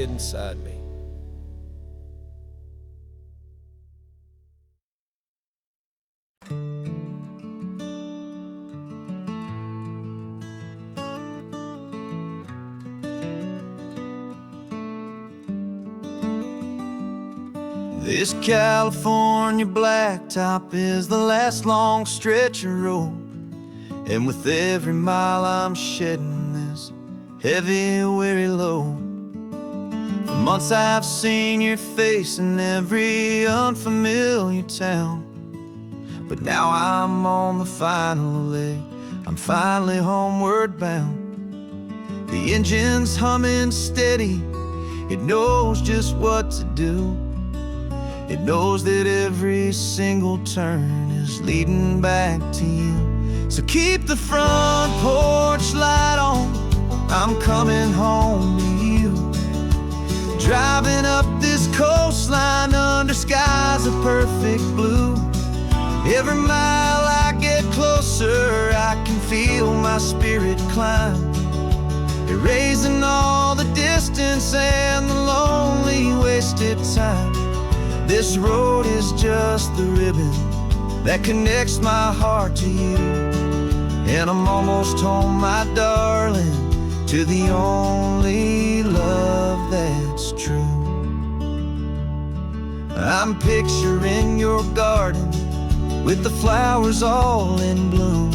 did inside me. This California blacktop is the last long stretch of road, and with every mile I'm shedding this heavy, weary load. For months I've seen your face in every unfamiliar town, but now I'm on the final leg, I'm finally homeward bound. The engine's humming steady, it knows just what to do. It knows that every single turn is leading back to you. So keep the front porch light on, I'm coming home to you. Driving up this coastline under skies of perfect blue. Every mile I get closer, I can feel my spirit climb, erasing all the distance and the lonely wasted time. This road is just the ribbon that connects my heart to you, and I'm almost home, my darling, to the only love that's true. I'm picturing your garden with the flowers all in bloom.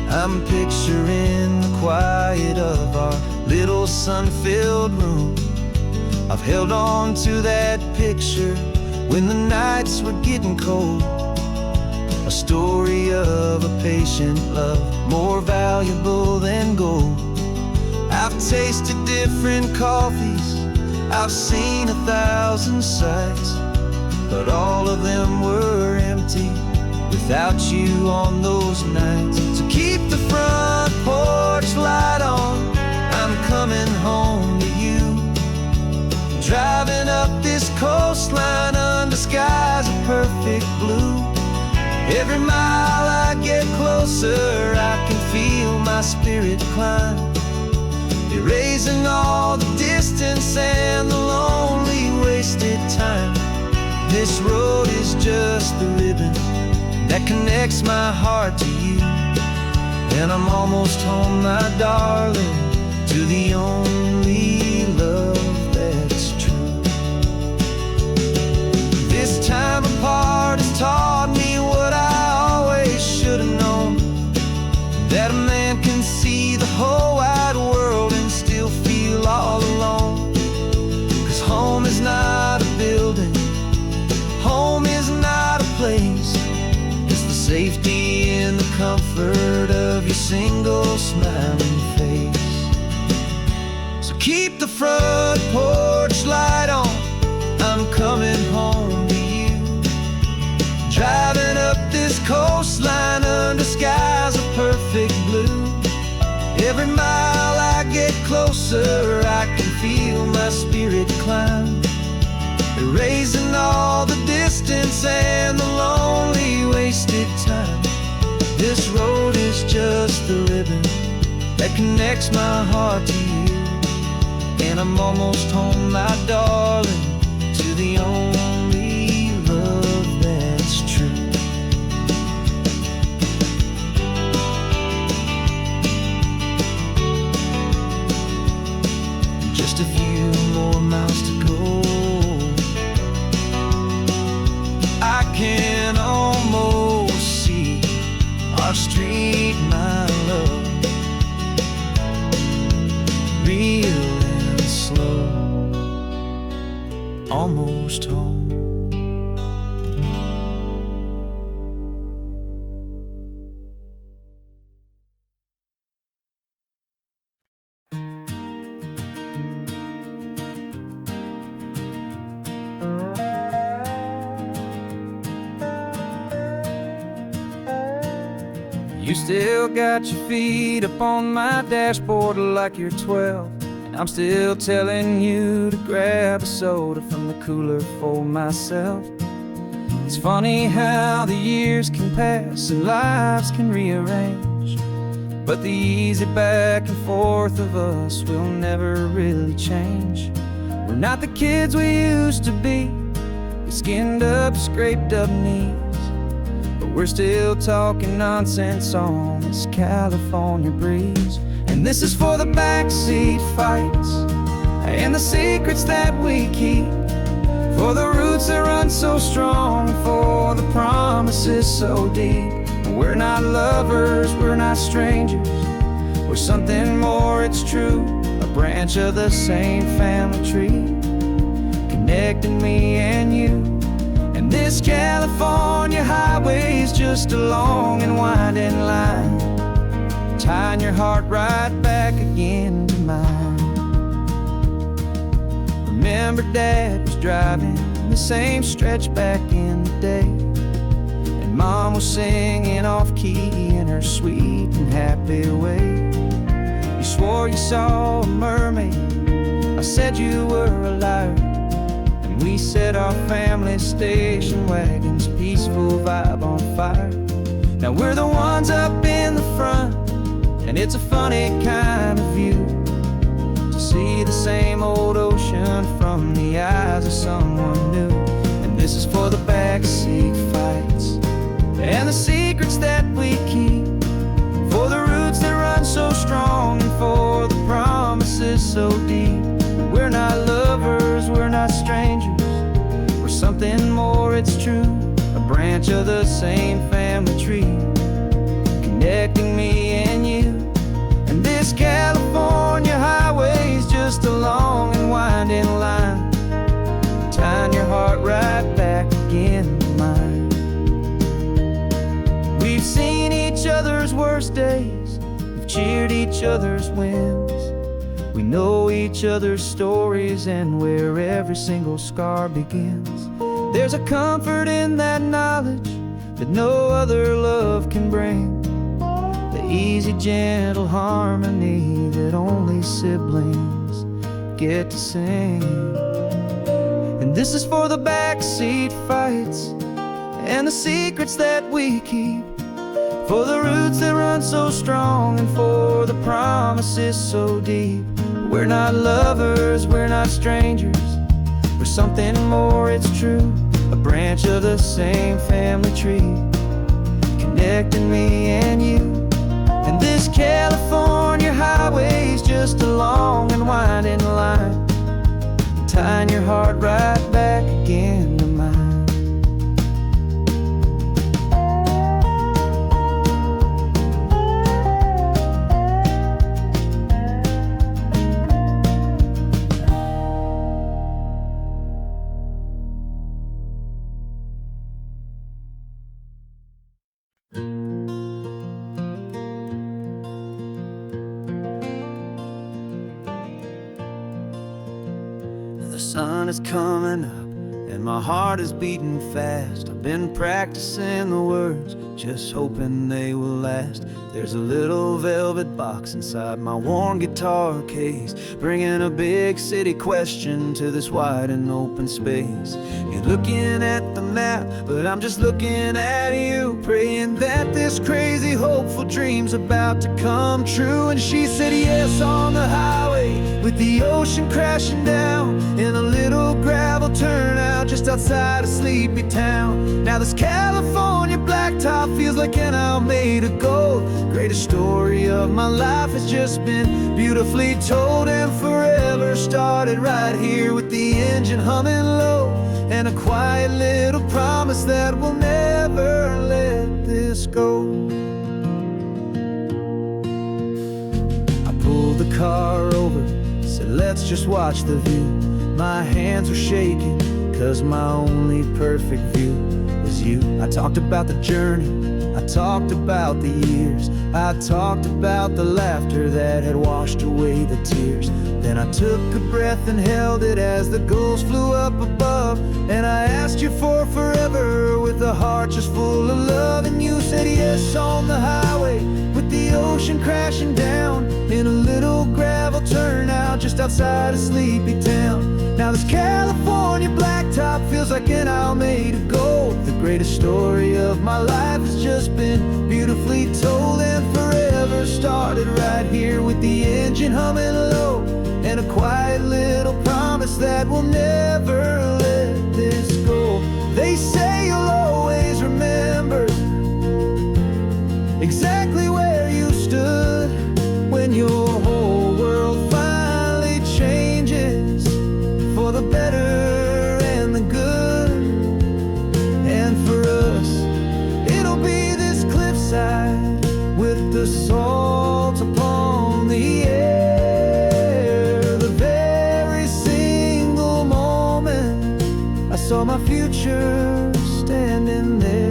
I'm picturing the quiet of our little sun-filled room. I've held on to that picture when the nights were getting cold, a story of a patient love, more valuable than gold. I've tasted different coffees, I've seen 1,000 sights, but all of them were empty without you on those nights. So keep the front porch light on, I'm coming home to you. Driving up this coastline under skies of perfect blue. Every mile I get closer, I can feel my spirit climb, erasing all the distance and the lonely wasted time. This road is just the ribbon that connects my heart to you, and I'm almost home, my darling, to the only love that's true. This time apart has taught me what I always should have known, that a man can see the whole wide world and still feel all alone. 'Cause home is not a building, home is not a place, it's the safety and the comfort of your single smiling face. So keep the front porch light on, I'm coming home to you. Driving up this coastline under skies of perfect blue. Every mile I get closer, I can feel my spirit climb, erasing all the distance and the lonely wasted time. This road is just the ribbon that connects my heart to you, and I'm almost home, my darling, to the only love that's true. Just a few more miles to go, I can almost see our street, my love, real and slow, almost home. You still got your feet up on my dashboard like you're 12, and I'm still telling you to grab a soda from the cooler for myself. It's funny how the years can pass and lives can rearrange, but the easy back and forth of us will never really change. We're not the kids we used to be, with skinned up, scraped up knees, but we're still talking nonsense on this California breeze. And this is for the backseat fights and the secrets that we keep, for the roots that run so strong, for the promises so deep. We're not lovers, we're not strangers, we're something more, it's true. A branch of the same family tree, connecting me and you. And this California highway is just a long and winding line, tying your heart right back again to mine. Remember Dad was driving the same stretch back in the day, and Mom was singing off-key in her sweet and happy way. You swore you saw a mermaid, I said you were a liar, and we set our family station wagon's peaceful vibe on fire. Now we're the ones up in the front, and it's a funny kind of view to see the same old ocean from the eyes of someone new. And this is for the backseat fights and the secrets that we keep, for the roots that run so strong, and for the promises so deep. We're not lovers, we're not strangers, we're something more, it's true. A branch of the same family tree, connecting me and you. And this California highway is just a long and winding line, tying your heart right back again to mine. We've seen each other's worst days, we've cheered each other's wins, we know each other's stories and where every single scar begins. There's a comfort in that knowledge that no other love can bring, the easy, gentle harmony that only siblings get to sing. And this is for the backseat fights and the secrets that we keep, for the roots that run so strong, and for the promises so deep. We're not lovers, we're not strangers, we're something more, it's true. A branch of the same family tree, connecting me and you. And this California highway is just a long and winding line, tying your heart right back again to mine. The sun is coming up and my heart is beating fast. I've been practicing the words, just hoping they will last. There's a little velvet box inside my worn guitar case, bringing a big city question to this wide and open space. You're looking at the map, but I'm just looking at you, praying that this crazy hopeful dream's about to come true. And she said yes on the highway, with the ocean crashing down, in a little gravel turnout just outside a sleepy town. Now this California blacktop feels like an Alameda gold. Greatest story of my life has just been beautifully told, and forever started right here with the engine humming low, and a quiet little promise that we'll never let this go. I pulled the car over, said let's just watch the view. My hands were shaking, cause my only perfect view was you. I talked about the journey, I talked about the years, I talked about the laughter that had washed away the tears. Then I took a breath and held it as the gulls flew up above, and I asked you for forever with a heart just full of love. And you said yes on the highway, with the ocean crashing down, in a little gravel turnout just outside a sleepy town. Now this California blacktop feels like an Alameda gold. The greatest story of my life has just been beautifully told, and forever started right here with the engine humming low, and a quiet little promise promise that we'll never let this go. They say you'll always remember exactly where you stood when your whole world finally changes for the better and the good. And for us, it'll be this cliffside with the salt upon the air. The very single moment I saw my future standing there.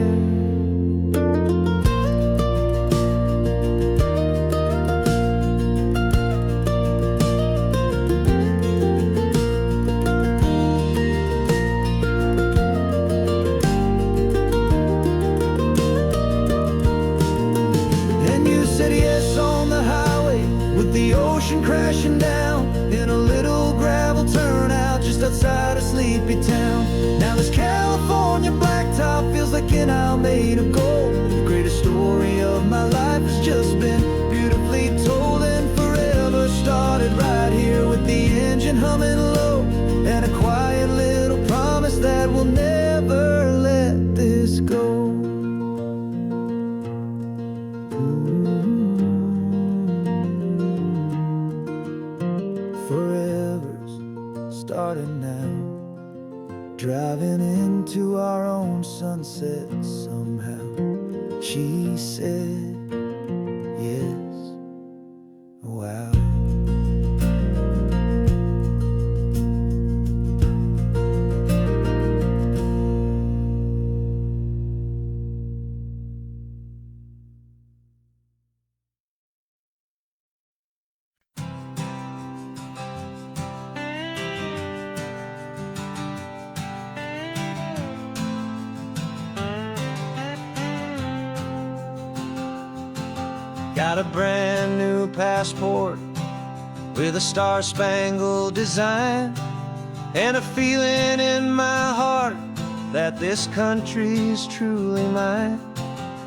Said yes on the highway with the ocean crashing down in a little gravel turnout just outside a sleepy town. Now this California blacktop feels like an isle made of gold. The greatest story of my life has just been beautifully told, and forever started right here with the engine humming low and a quiet little promise that we'll never let this go. Forever's starting now, driving into our own sunset somehow. She said yes, wow. Got a brand new passport with a star-spangled design, and a feeling in my heart that this country's truly mine.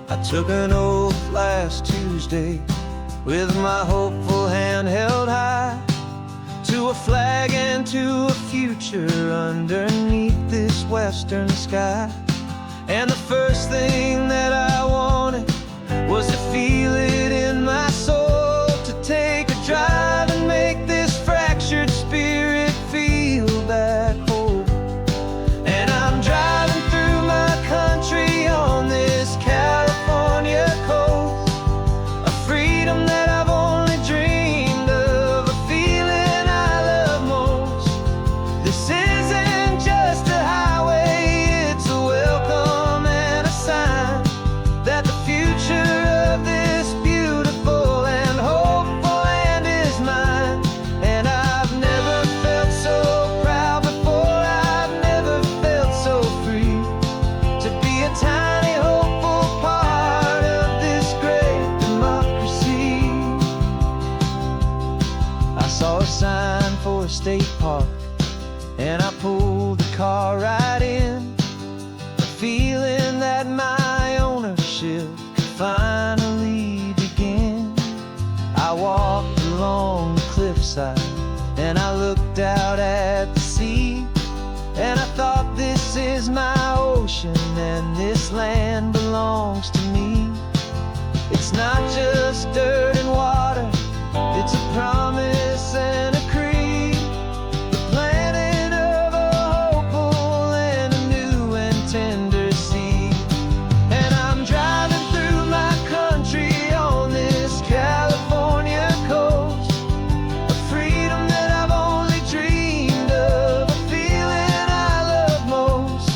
I took an oath last Tuesday with my hopeful hand held high to a flag and to a future underneath this western sky. And the first thing that I wanted was to feel it in my soul, to take a drive and make this fractured spirit feel back home. And I'm driving through my country on this California coast, a freedom that I've only dreamed of, a feeling I love most. This isn't just a highway, it's a welcome and a sign that the future of this beautiful and hopeful land is mine. And I've never felt so proud before, I've never felt so free to be a tiny hopeful part of this great democracy. I saw a sign for a state park and I pulled the car right in, a feeling that my ownership could finally begin. I walked along the cliffside and I looked out at the sea, and I thought, this is my ocean and this land belongs to me. It's not just dirt and water, it's a promise and a creed, the planting of a hopeful and a new and tender seed. And I'm driving through my country on this California coast, a freedom that I've only dreamed of, a feeling I love most.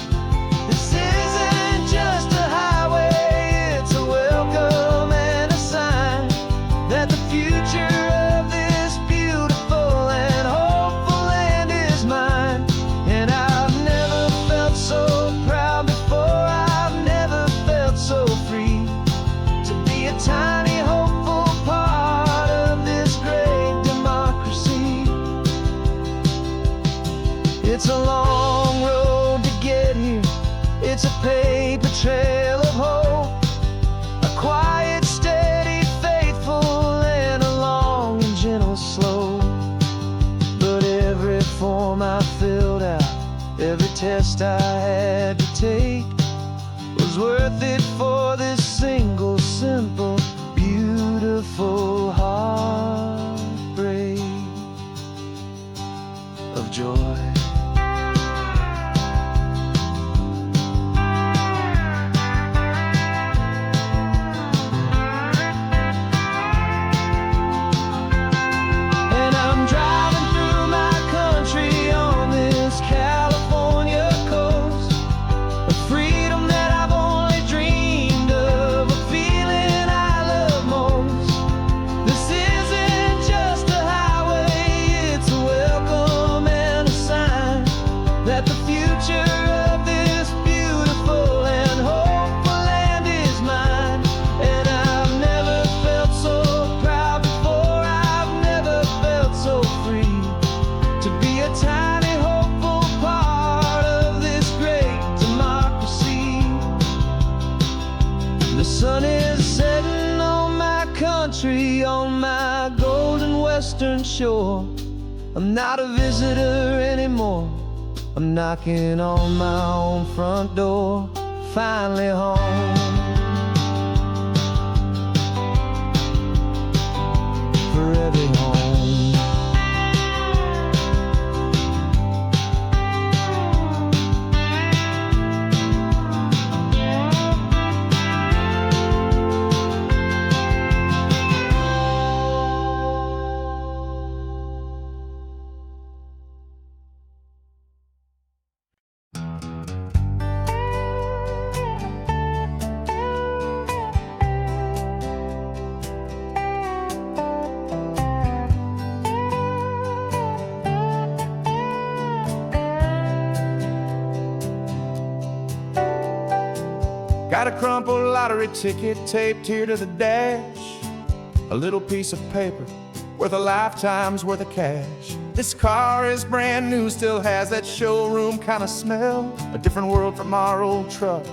This isn't just a highway, it's a welcome and a sign test I had to take was worth it for this single, simple, beautiful heartbreak of joy. On my golden western shore, I'm not a visitor anymore. I'm knocking on my own front door, finally home. Forever home. Got a crumpled lottery ticket taped here to the dash, a little piece of paper worth a lifetime's worth of cash. This car is brand new, still has that showroom kind of smell, a different world from our old truck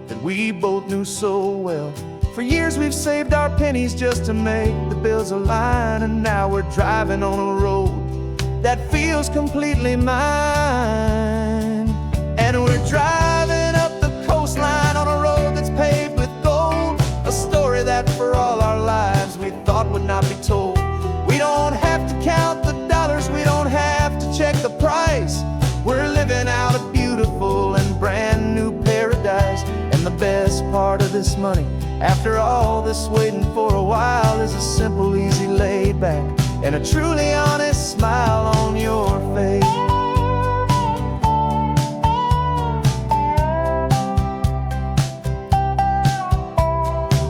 that we both knew so well. For years we've saved our pennies just to make the bills align, and now we're driving on a road that feels completely mine. And we're driving up the coastline on a road that's paved with gold, a story that for all our lives we thought would not be told. We don't have to count the dollars, we don't have to check the price. We're living out a beautiful and brand new paradise. And the best part of this money, after all this waiting for a while, is a simple, easy, laid back, and a truly honest smile on your face.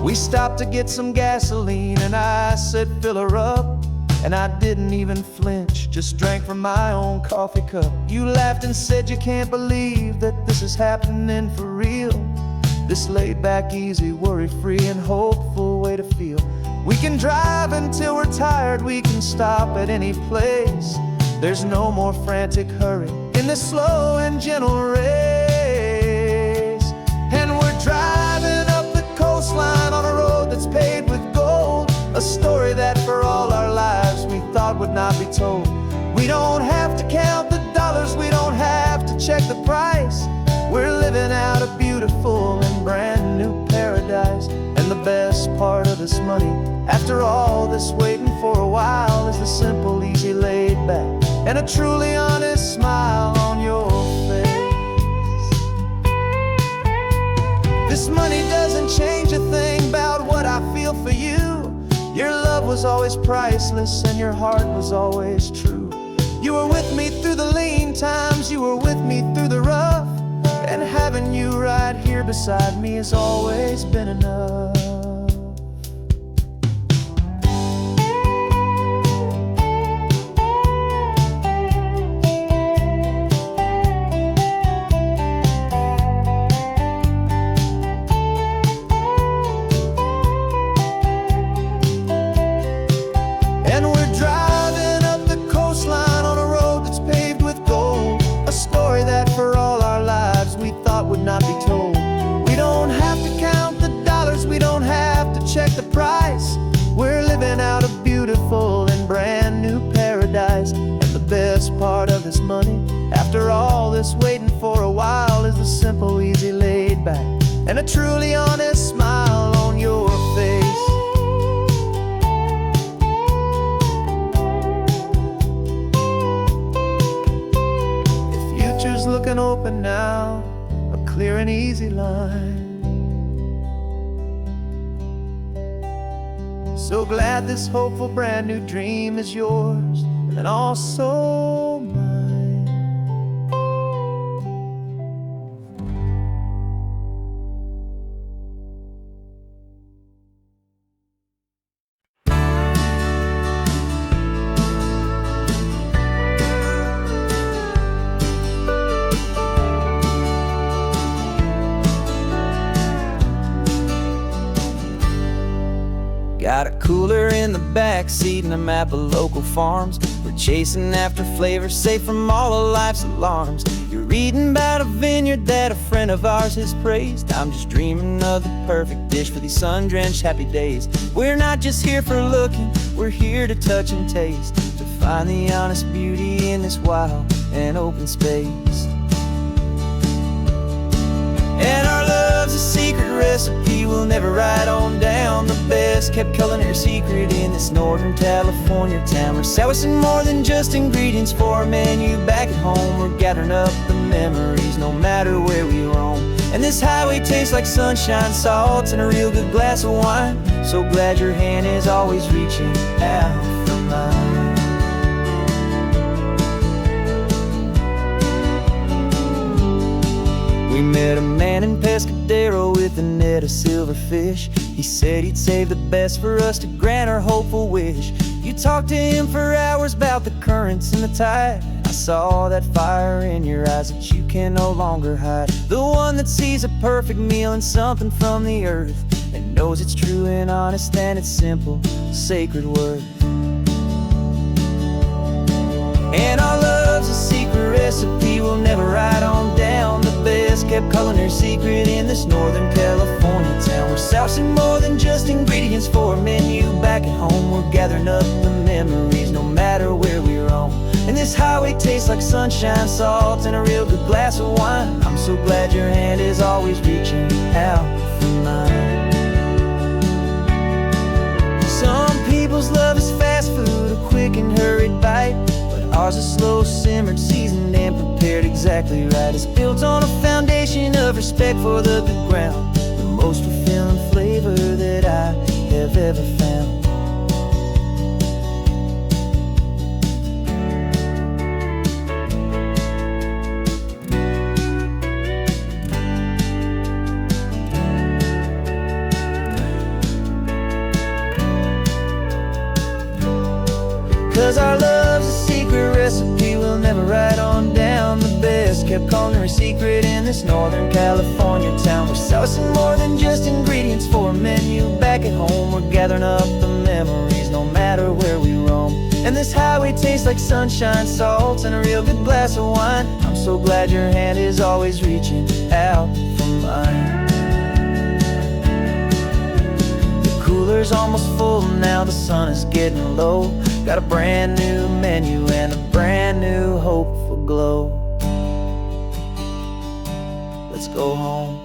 We stopped to get some gasoline and I said fill her up, and I didn't even flinch, just drank from my own coffee cup. You laughed and said you can't believe that this is happening for real. This laid back, easy, worry-free and hopeful way to feel. We can drive until we're tired, we can stop at any place. There's no more frantic hurry in this slow and gentle race. And we're driving up the coastline on a road that's paved with gold, a story that for all our lives we thought would not be told. We don't have to count the dollars, we don't have to check the price. We're living out a beautiful and brand new paradise. And the best part of this money, after all this waiting for a while, is the simple, easy, laid back, and a truly honest smile on your face. This money doesn't change a thing about what I feel for you. Your love was always priceless and your heart was always true. You were with me through the lean times, you were with me through the rough, and having you right here beside me has always been enough. And we're driving up the coastline on a road that's paved with gold, a story that for all our lives we thought would not be told. We don't have to count the dollars, we don't truly honest smile on your face. The future's looking open now, a clear and easy line. So glad this hopeful brand new dream is yours and also mine. Got a cooler in the back seat and a map of local farms. We're chasing after flavor safe from all of life's alarms. You're reading about a vineyard that a friend of ours has praised. I'm just dreaming of the perfect dish for these sun-drenched happy days. We're not just here for looking, we're here to touch and taste, to find the honest beauty in this wild and open space. And our love's a secret recipe we'll never write on down. The best kept culinary secret in this Northern California town. We're sourcing more than just ingredients for a menu back at home. We're gathering up the memories no matter where we roam. And this highway tastes like sunshine, salt, and a real good glass of wine. So glad your hand is always reaching out for mine. We met a man in Pescadero with a net of silverfish. He said he'd save the best for us to grant our hopeful wish. You talked to him for hours about the currents and the tide. I saw that fire in your eyes that you can no longer hide. The one that sees a perfect meal in something from the earth, and knows it's true and honest and it's simple, sacred worth. And our love's a secret recipe we'll never write on down. The best kept culinary secret in this Northern California town. We're sourcing more than just ingredients for a menu back at home. We're gathering up the memories no matter where we roam. And this highway tastes like sunshine, salt, and a real good glass of wine. I'm so glad your hand is always reaching out for mine. Some people's love is fast food, a quick and hurried bite. Ours is slow, simmered, seasoned, and prepared exactly right. It's built on a foundation of respect for the good ground, the most fulfilling flavor that I have ever found. 'Cause our love's a secret recipe we'll never write on down. The best kept culinary secret in this Northern California town. We're sourcing more than just ingredients for a menu back at home. We're gathering up the memories no matter where we roam. And this highway tastes like sunshine, salt, and a real good glass of wine. I'm so glad your hand is always reaching out for mine. The cooler's almost full now, the sun is getting low. Got a brand new menu and a brand new hopeful glow. Let's go home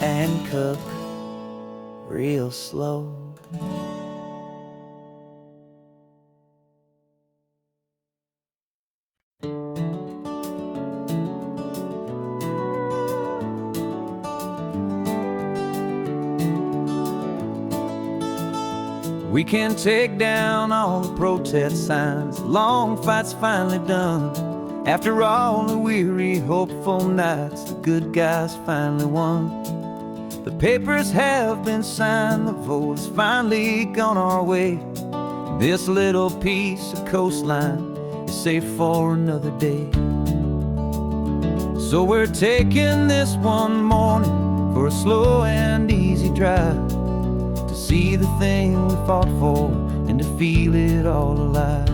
and cook real slow. We can take down all the protest signs. Long fight's finally done. After all the weary, hopeful nights, the good guys finally won. The papers have been signed, the vote has finally gone our way. This little piece of coastline is safe for another day. So we're taking this one morning for a slow and easy drive, to see the thing we fought for and to feel it all alive.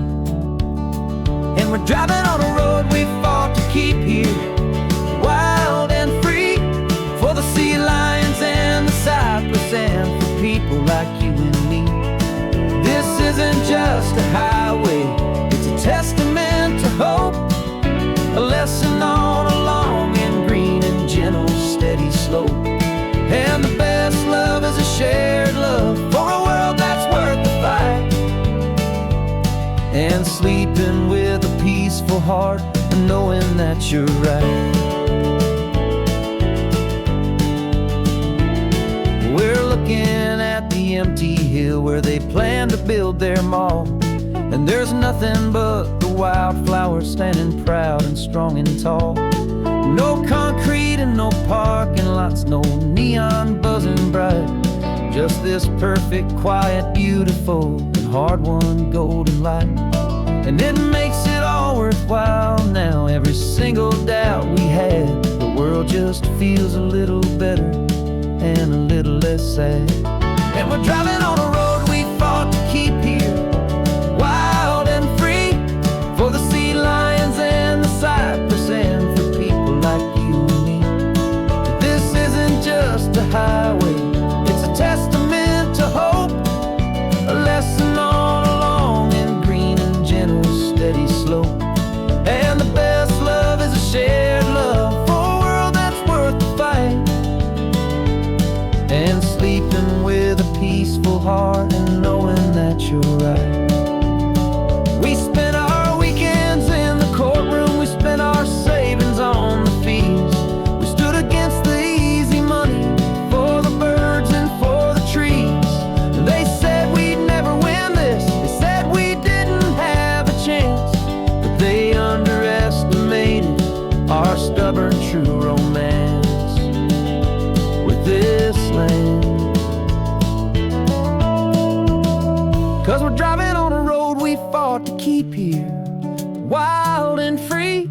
And we're driving on a road we fought to keep here, wild and free, for the sea lions and the cypress and for people like you and me. This isn't just a highway, it's a testament to hope, a lesson on a long and green and gentle steady slope. and sleeping with a peaceful heart and knowing that you're right. We're looking at the empty hill where they plan to build their mall, and there's nothing but the wildflowers standing proud and strong and tall. No concrete and no parking lots, no neon buzzing bright, just this perfect, quiet, beautiful, and hard-won golden light. And it makes it all worthwhile now. Every single doubt we had, the world just feels a little better and a little less sad. And we're driving on a road we fought to keep here, wild and free, for the sea lions and the cypress, and for people like you and me. This isn't just a highway, it's a testament to hope, a lesson on a long and green and gentle steady slope. And the best love is a shared love for a world that's worth the fight, and sleeping with a peaceful heart and knowing that you're right. We spent our weekends in the courtroom, we spent our savings on the fees. We stood against the easy money for the birds and for the trees. And they said we'd never win this, they said we didn't have a chance, but they underestimated our stubborn true romance with this land. 'Cause we're driving on a road we fought to keep here, wild and free,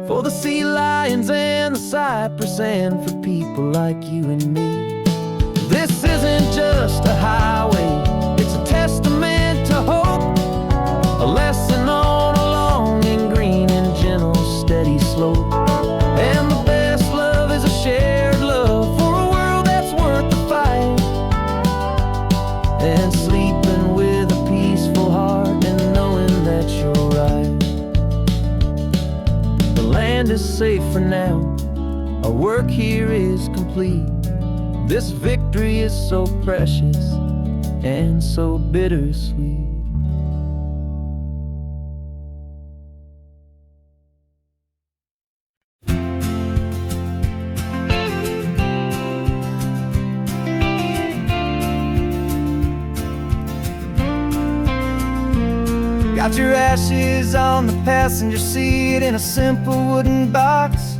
for the sea lions and the cypress, and for people like you and me. This isn't just a highway, it's a testament to hope, a lesson on a long and green and gentle steady slope. And the best love is a shared love for a world that's worth the fight, and sleeping with a peaceful heart and knowing that you're right. The land is safe for now, our work here is complete. This victory is so precious and so bittersweet. Got your ashes on the passenger seat in a simple wooden box.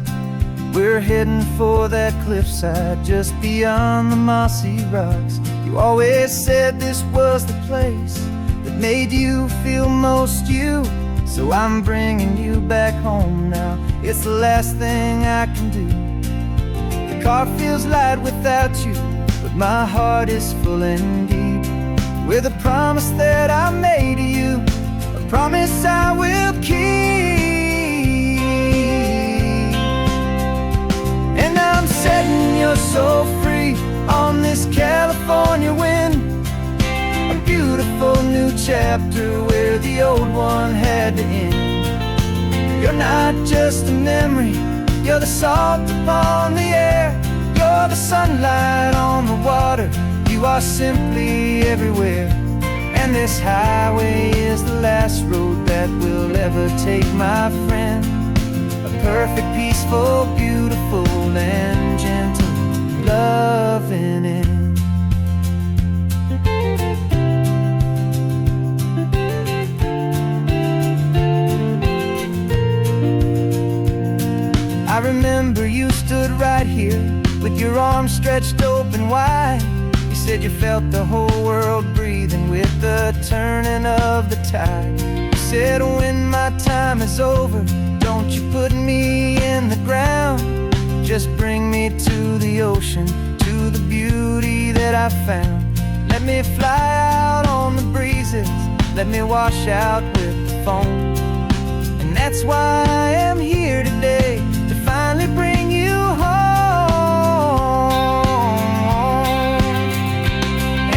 We're heading for that cliffside just beyond the mossy rocks. You always said this was the place that made you feel most you, so I'm bringing you back home now. It's the last thing I can do. The car feels light without you, but my heart is full and deep with a promise that I made to you, a promise I will keep. And I'm setting your soul free on this California wind, a beautiful new chapter where the old one had to end. You're not just a memory, you're the salt upon the air, you're the sunlight on the water, you are simply everywhere. And this highway is the last road that we'll ever take, my friend. A perfect, peaceful, beautiful, and gentle loving end. I remember you stood right here with your arms stretched open wide. You said you felt the whole world breathing with the turning of the tide. You said when my time is over, don't you put me in the ground, just bring me to the ocean, to the beauty that I found. Let me fly out on the breezes, let me wash out with the foam. And that's why I am here today, to finally bring you home.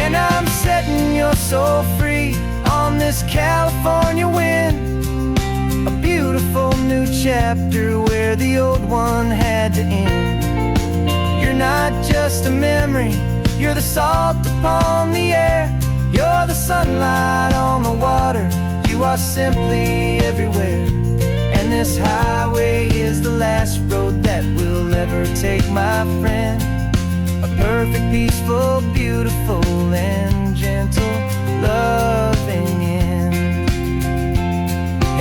And I'm setting your soul free on this California wind, a beautiful new chapter where the old one had to end. You're not just a memory, you're the salt upon the air, you're the sunlight on the water, you are simply everywhere. And this highway is the last road that will ever take, my friend. A perfect, peaceful, beautiful, and gentle, loving end.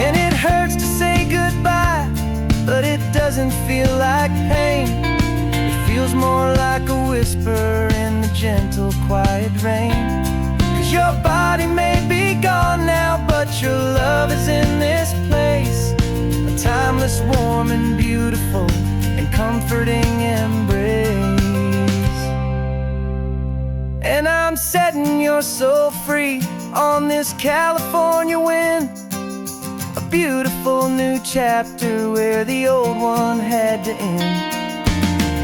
And it hurts to say goodbye, but it doesn't feel like pain. It feels more like a whisper in the gentle, quiet rain. 'Cause your body may be gone now, but your love is in this place. A timeless, warm, and beautiful, and comforting embrace. And I'm setting your soul free on this California wind. A beautiful new chapter where the old one had to end.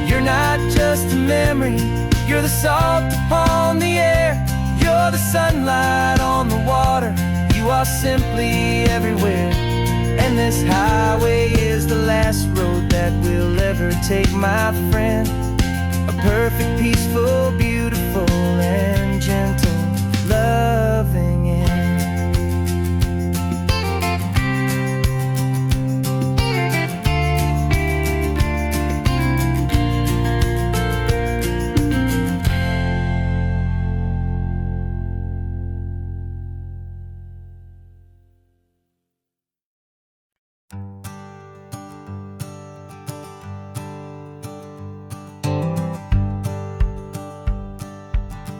You're not just a memory, you're the salt upon the air. You're the sunlight on the water, you are simply everywhere. And this highway is the last road that we'll ever take, my friend. A perfect, peaceful, beautiful, and gentle, loving end.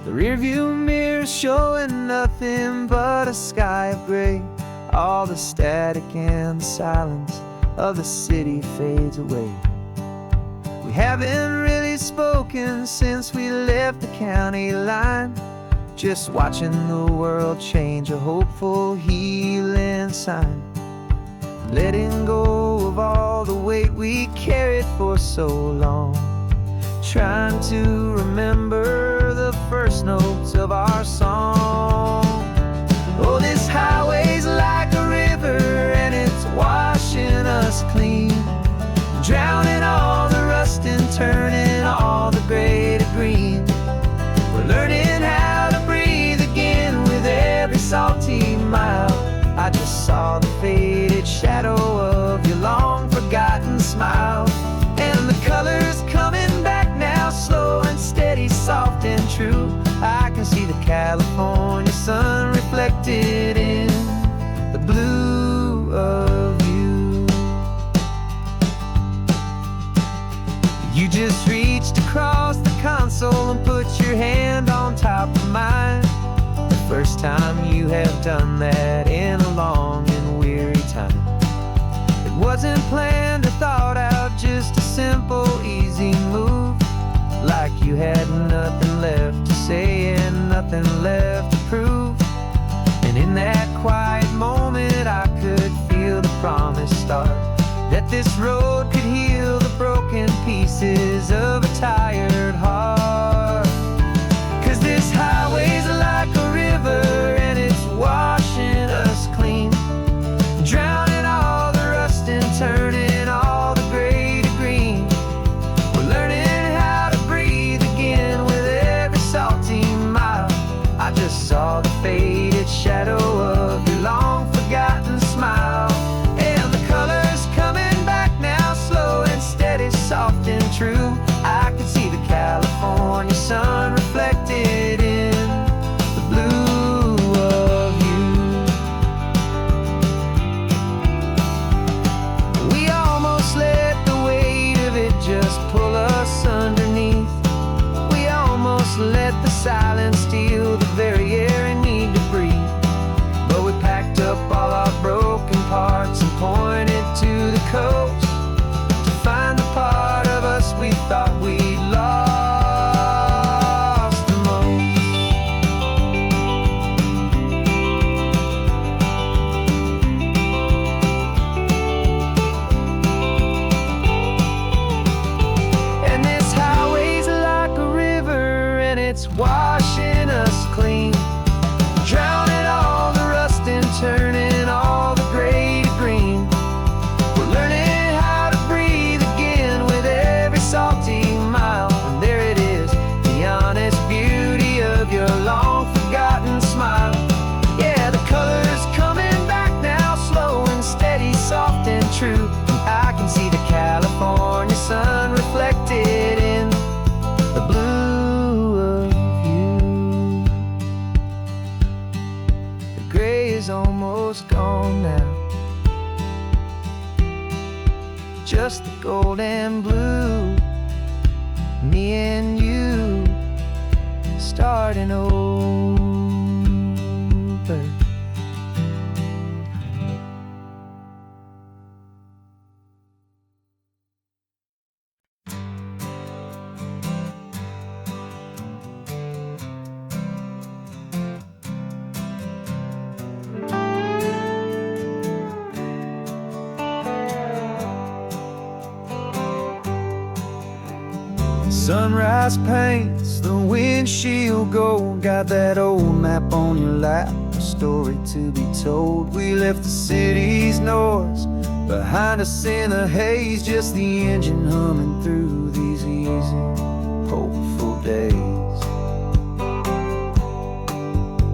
The rearview mirror's showing nothing but a sky of gray. All the static and the silence of the city fades away. We haven't really spoken since we left the county line. Just watching the world change, a hopeful healing sign. Letting go of all the weight we carried for so long. Trying to remember the first notes of our song. Oh, this highway's like a river and it's washing us clean, drowning all the rust and turning all the gray to green. We're learning how to breathe again with every salty mile. I just saw the faded shadow of your long forgotten smile. And the colors coming back now, slow and steady, soft and true. I can see the California sun reflected in the blue of you. You just reached across the console and put your hand on top of mine. The first time you have done that in a long and weary time. It wasn't planned or thought out, just a simple, easy move. Like you had nothing left to say and nothing left to prove. And in that quiet moment I could feel the promise start, that this road could heal the broken pieces of a tired heart. 'Cause this highway's like a river and it's washing us clean, drowning all the rust and turning all the gray to green. We're learning how to breathe again with every salty mile. I just saw the faded shadow of your long forgotten smile. And the colors coming back now, slow and steady, soft and true. I can see the California is almost gone now. Just the gold and blue, me and you starting over. Sunrise paints the windshield gold. Got that old map on your lap, a story to be told. We left the city's noise behind us in the haze, just the engine humming through these easy, hopeful days.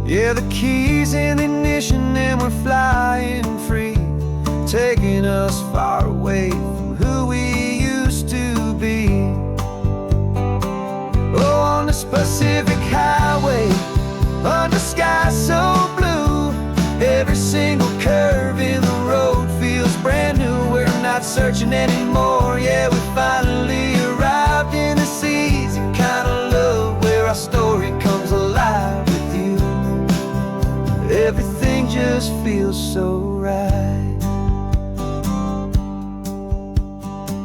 Yeah, the keys in the ignition and we're flying free, taking us far away from who we used to be. Oh, on this Pacific highway, under sky so blue, every single curve in the road feels brand new. We're not searching anymore, yeah, we finally arrived in this easy kind of love, where our story comes alive with you. Everything just feels so right.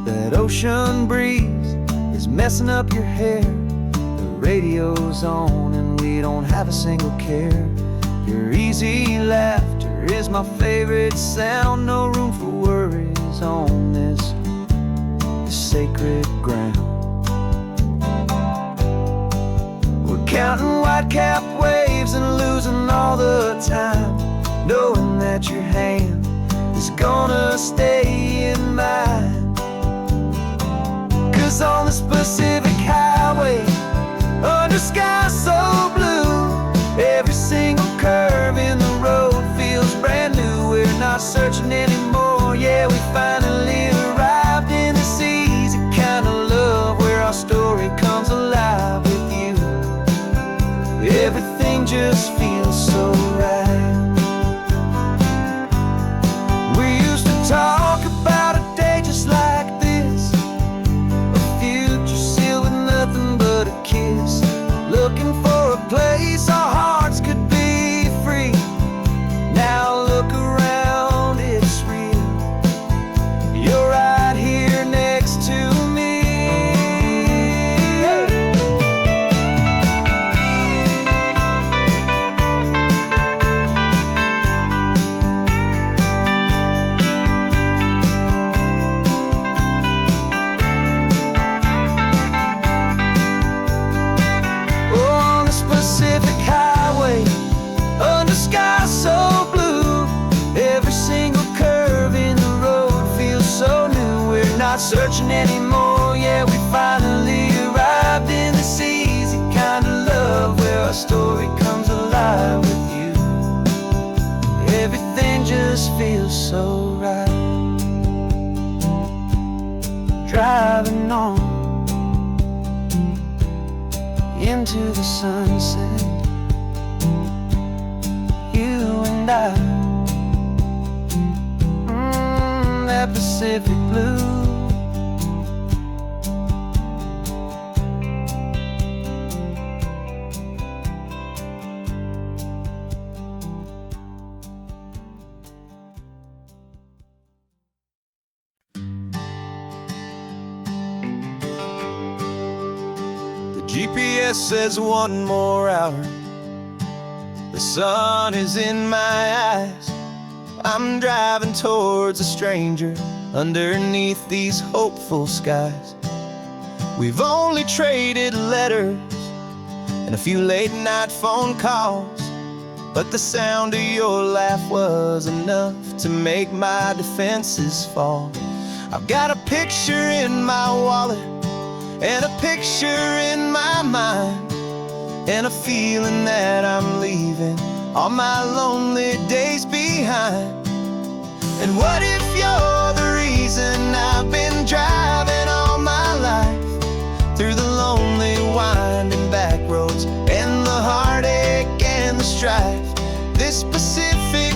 That ocean breeze is messing up your hair, radio's on and we don't have a single care. Your easy laughter is my favorite sound. No room for worries on this sacred ground. We're counting white-cap waves and losing all the time, knowing that your hand is gonna stay in mine. 'Cause on this Pacific highway, under sky so blue, every single curve in the road feels brand new. We're not searching anymore, yeah, we finally arrived in this easy kind of love, where our story comes alive with you. Everything just feels so right. We used to talk about a day just like this, a future sealed with nothing but a kiss, looking for a place our hearts could be free. Now look around, it's real. You're right here next to me. Pacific highway, under sky so blue, every single curve in the road feels so new. We're not searching anymore, yeah, we finally arrived in this easy kind of love, where our story comes alive with you. Everything just feels so right. Driving on into the sunset, you and I, that Pacific blue. GPS says 1 more hour. The sun is in my eyes. I'm driving towards a stranger underneath these hopeful skies. We've only traded letters and a few late night phone calls, but the sound of your laugh was enough to make my defenses fall. I've got a picture in my wallet and a picture in my mind, and a feeling that I'm leaving all my lonely days behind. And what if you're the reason I've been driving all my life, through the lonely winding back roads and the heartache and the strife? This Pacific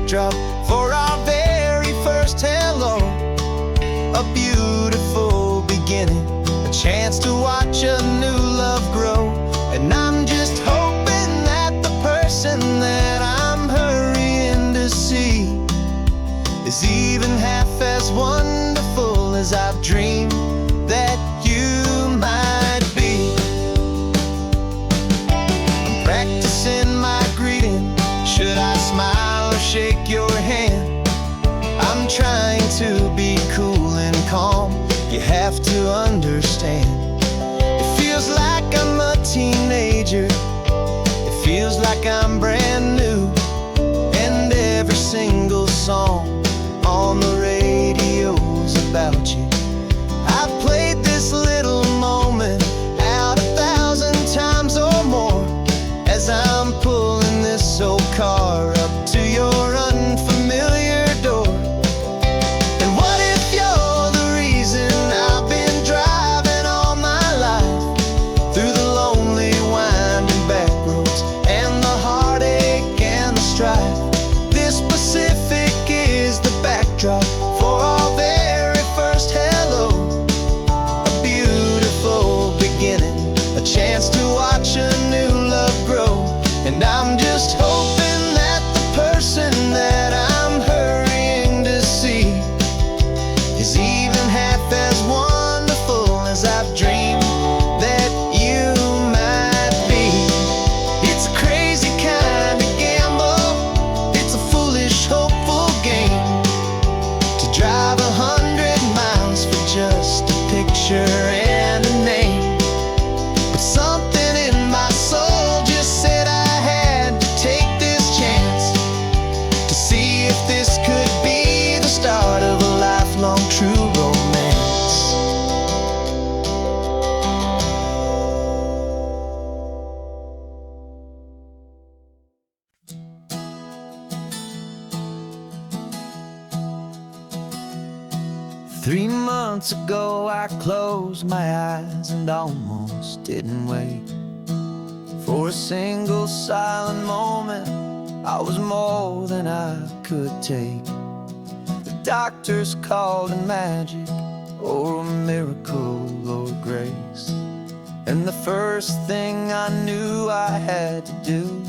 backdrop for our very first hello. A beautiful beginning, a chance to watch a new love grow. And I'm just hoping that the person that I'm hurrying to see is even half as wonderful as I've dreamed that you might be. I'm practicing my greeting. Should I smile or shake your hand? I'm trying to be cool and calm. You have to understand. It feels like I'm a teenager. It feels like I'm brand new. And every single song on the radio's about you. I've played this little moment out 1,000 times or more as I'm pulling this old car up to your unfamiliar door. And what if you're the reason I've been driving all my life through the lonely winding back roads and the heartache and the strife? This Pacific is the backdrop for our very first hello. A beautiful beginning, a chance to watch a new love grow. And I'm just hoping that the person that I'm hurrying to see is even half as wonderful as I've dreamed that you might be. It's a crazy kind of gamble. It's a foolish, hopeful game to drive 100 miles for just a picture and a name. But something in my soul just said I had to take this chance to see if this could be the start of a lifelong true romance. Three months ago I closed my eyes and almost didn't wake. For a single silent moment I was more than I could take. The doctors called it magic or a miracle or grace. And the first thing I knew I had to do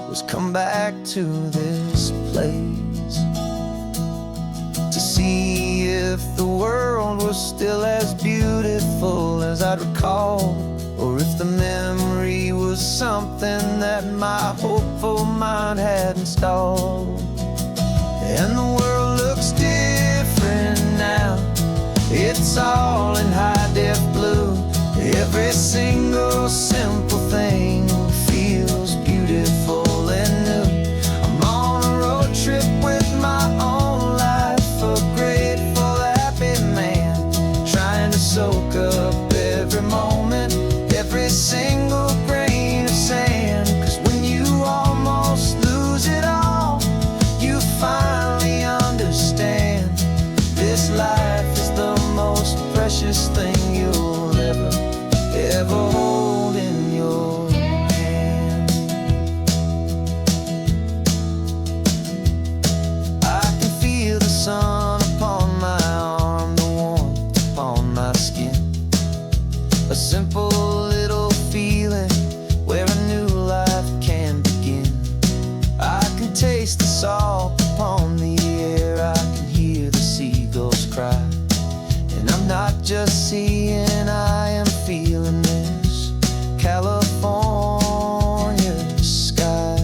was come back to this place to see if the world was still as beautiful as I'd recall, or if the memory was something that my hopeful mind had installed. And the world looks different now. It's all in high-def blue. Every single simple thing feels beautiful and new. I'm on a road trip with my own life, a grateful, happy man, trying to soak up every moment, every single grain of sand. 'Cause when you almost lose it all, you finally understand this life is the most precious thing you'll ever hold in your hand. I can feel the sun upon my arm, the warmth upon my skin. A simple little feeling where a new life can begin. I can taste the salt upon the air, I can hear the seagulls cry. And I'm not just seeing, I am feeling this California sky.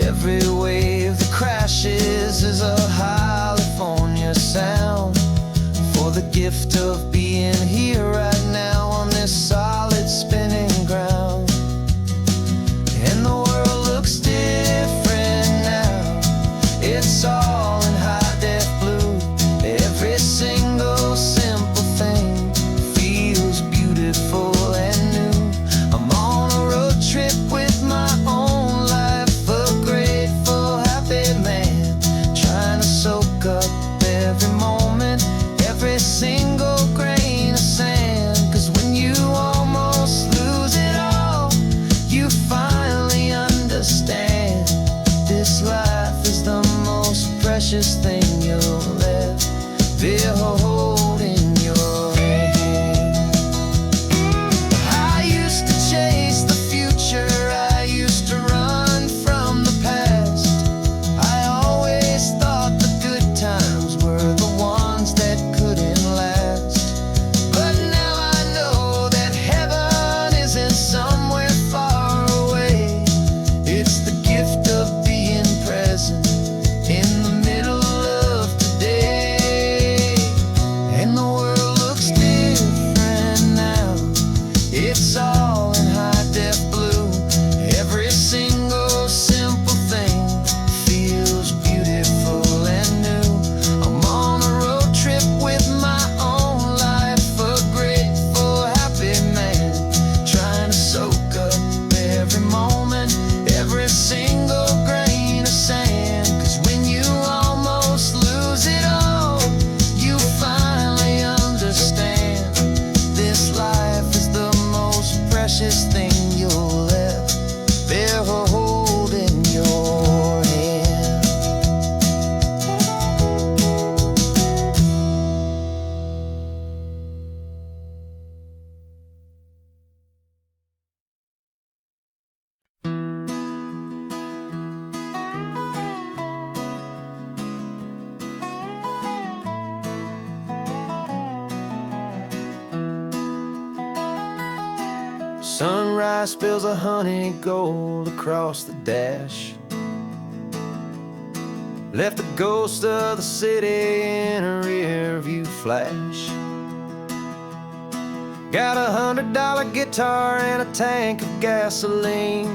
Every wave that crashes is a California sound, for the gift of being here right now on this solid spinning ground. And the world looks different now. It's all in high-def blue. Every single simple thing feels beautiful and new. I'm on a road trip with my own life, a grateful, happy man, trying to soak up every moment, every single grain of sand. 'Cause when you almost precious thing you'll ever hold in your hand. I used to chase the future, I used to run from the past. I always thought the good times were the ones that couldn't last. But now I know that heaven isn't somewhere far away. It's the gift of being present in the middle of today. And the world looks different now. It's all in high-def blue. Every single simple thing feels beautiful and new. I'm on a road trip with my own life, a grateful, happy man, trying to soak up every moment, every single grain of sand. 'Cause when you almost lose it all, you finally understand this life is the most precious thing you'll ever hold in your hand. Sunrise spills a honey gold across the dash. Left the ghost of the city in a rear view flash. Got a $100 guitar and a tank of gasoline.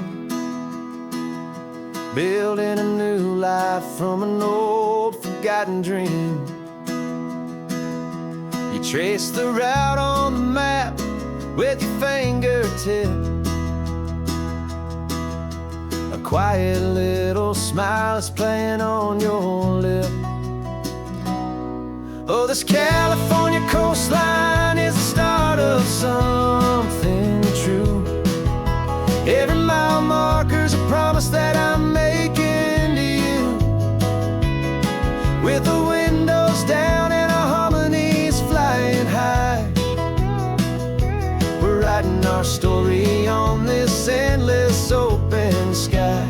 Building a new life from an old forgotten dream. You trace the route on the map with your fingertip. A quiet little smile is playing on your lip. Oh, this California coastline is the start of something true. Every mile marker's a promise that I'm making to you. With the windows down and our harmonies flying high, we're writing our story on this endless open sky.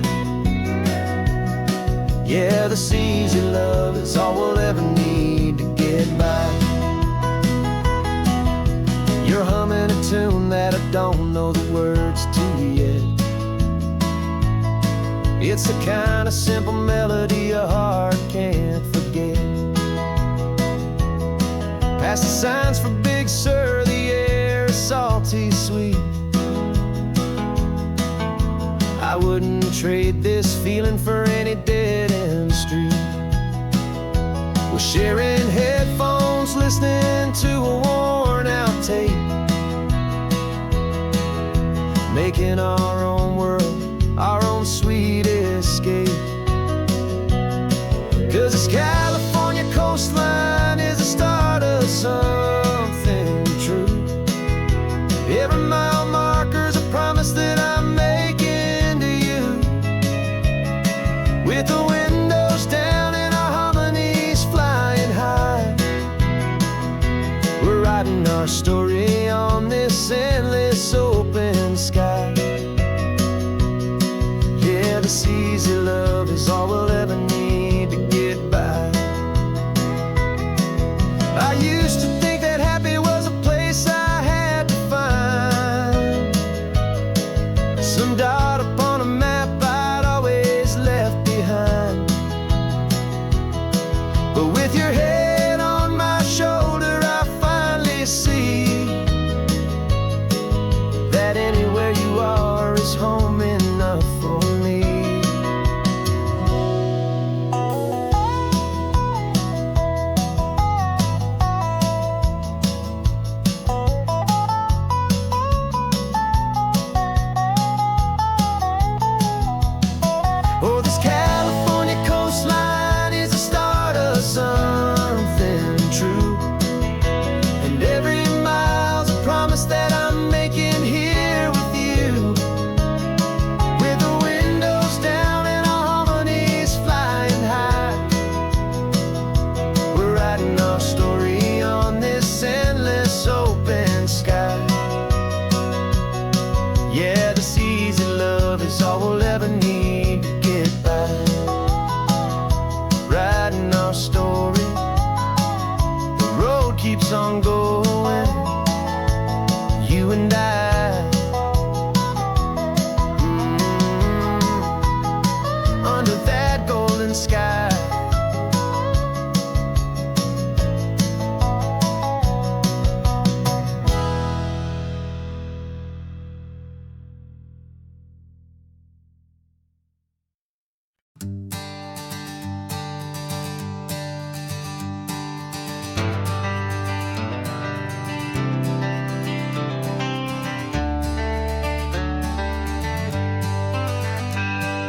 Yeah, this easy love is all we'll ever need to get by. You're humming a tune that I don't know the words to yet. It's the kind of simple melody a heart can't forget. Past the signs for Big Sur, the air is salty sweet. I wouldn't trade this feeling for any dead-end street. We're sharing headphones, listening to a worn-out tape, making our own world, our own sweet escape. 'Cause this California coastline is the start of something true. Every mile marker's a promise that I'm making to you. With the windows down and our harmonies flying high, we're writing our story on this endless open sky. Yeah, this easy love is all we'll ever need to get by. I used to think that happy was a place I had to find, some dot upon a map I'd always left behind. But with your head on my shoulder, I finally see that anywhere you are is home enough for me. keeps on going. You and I, under that golden sky.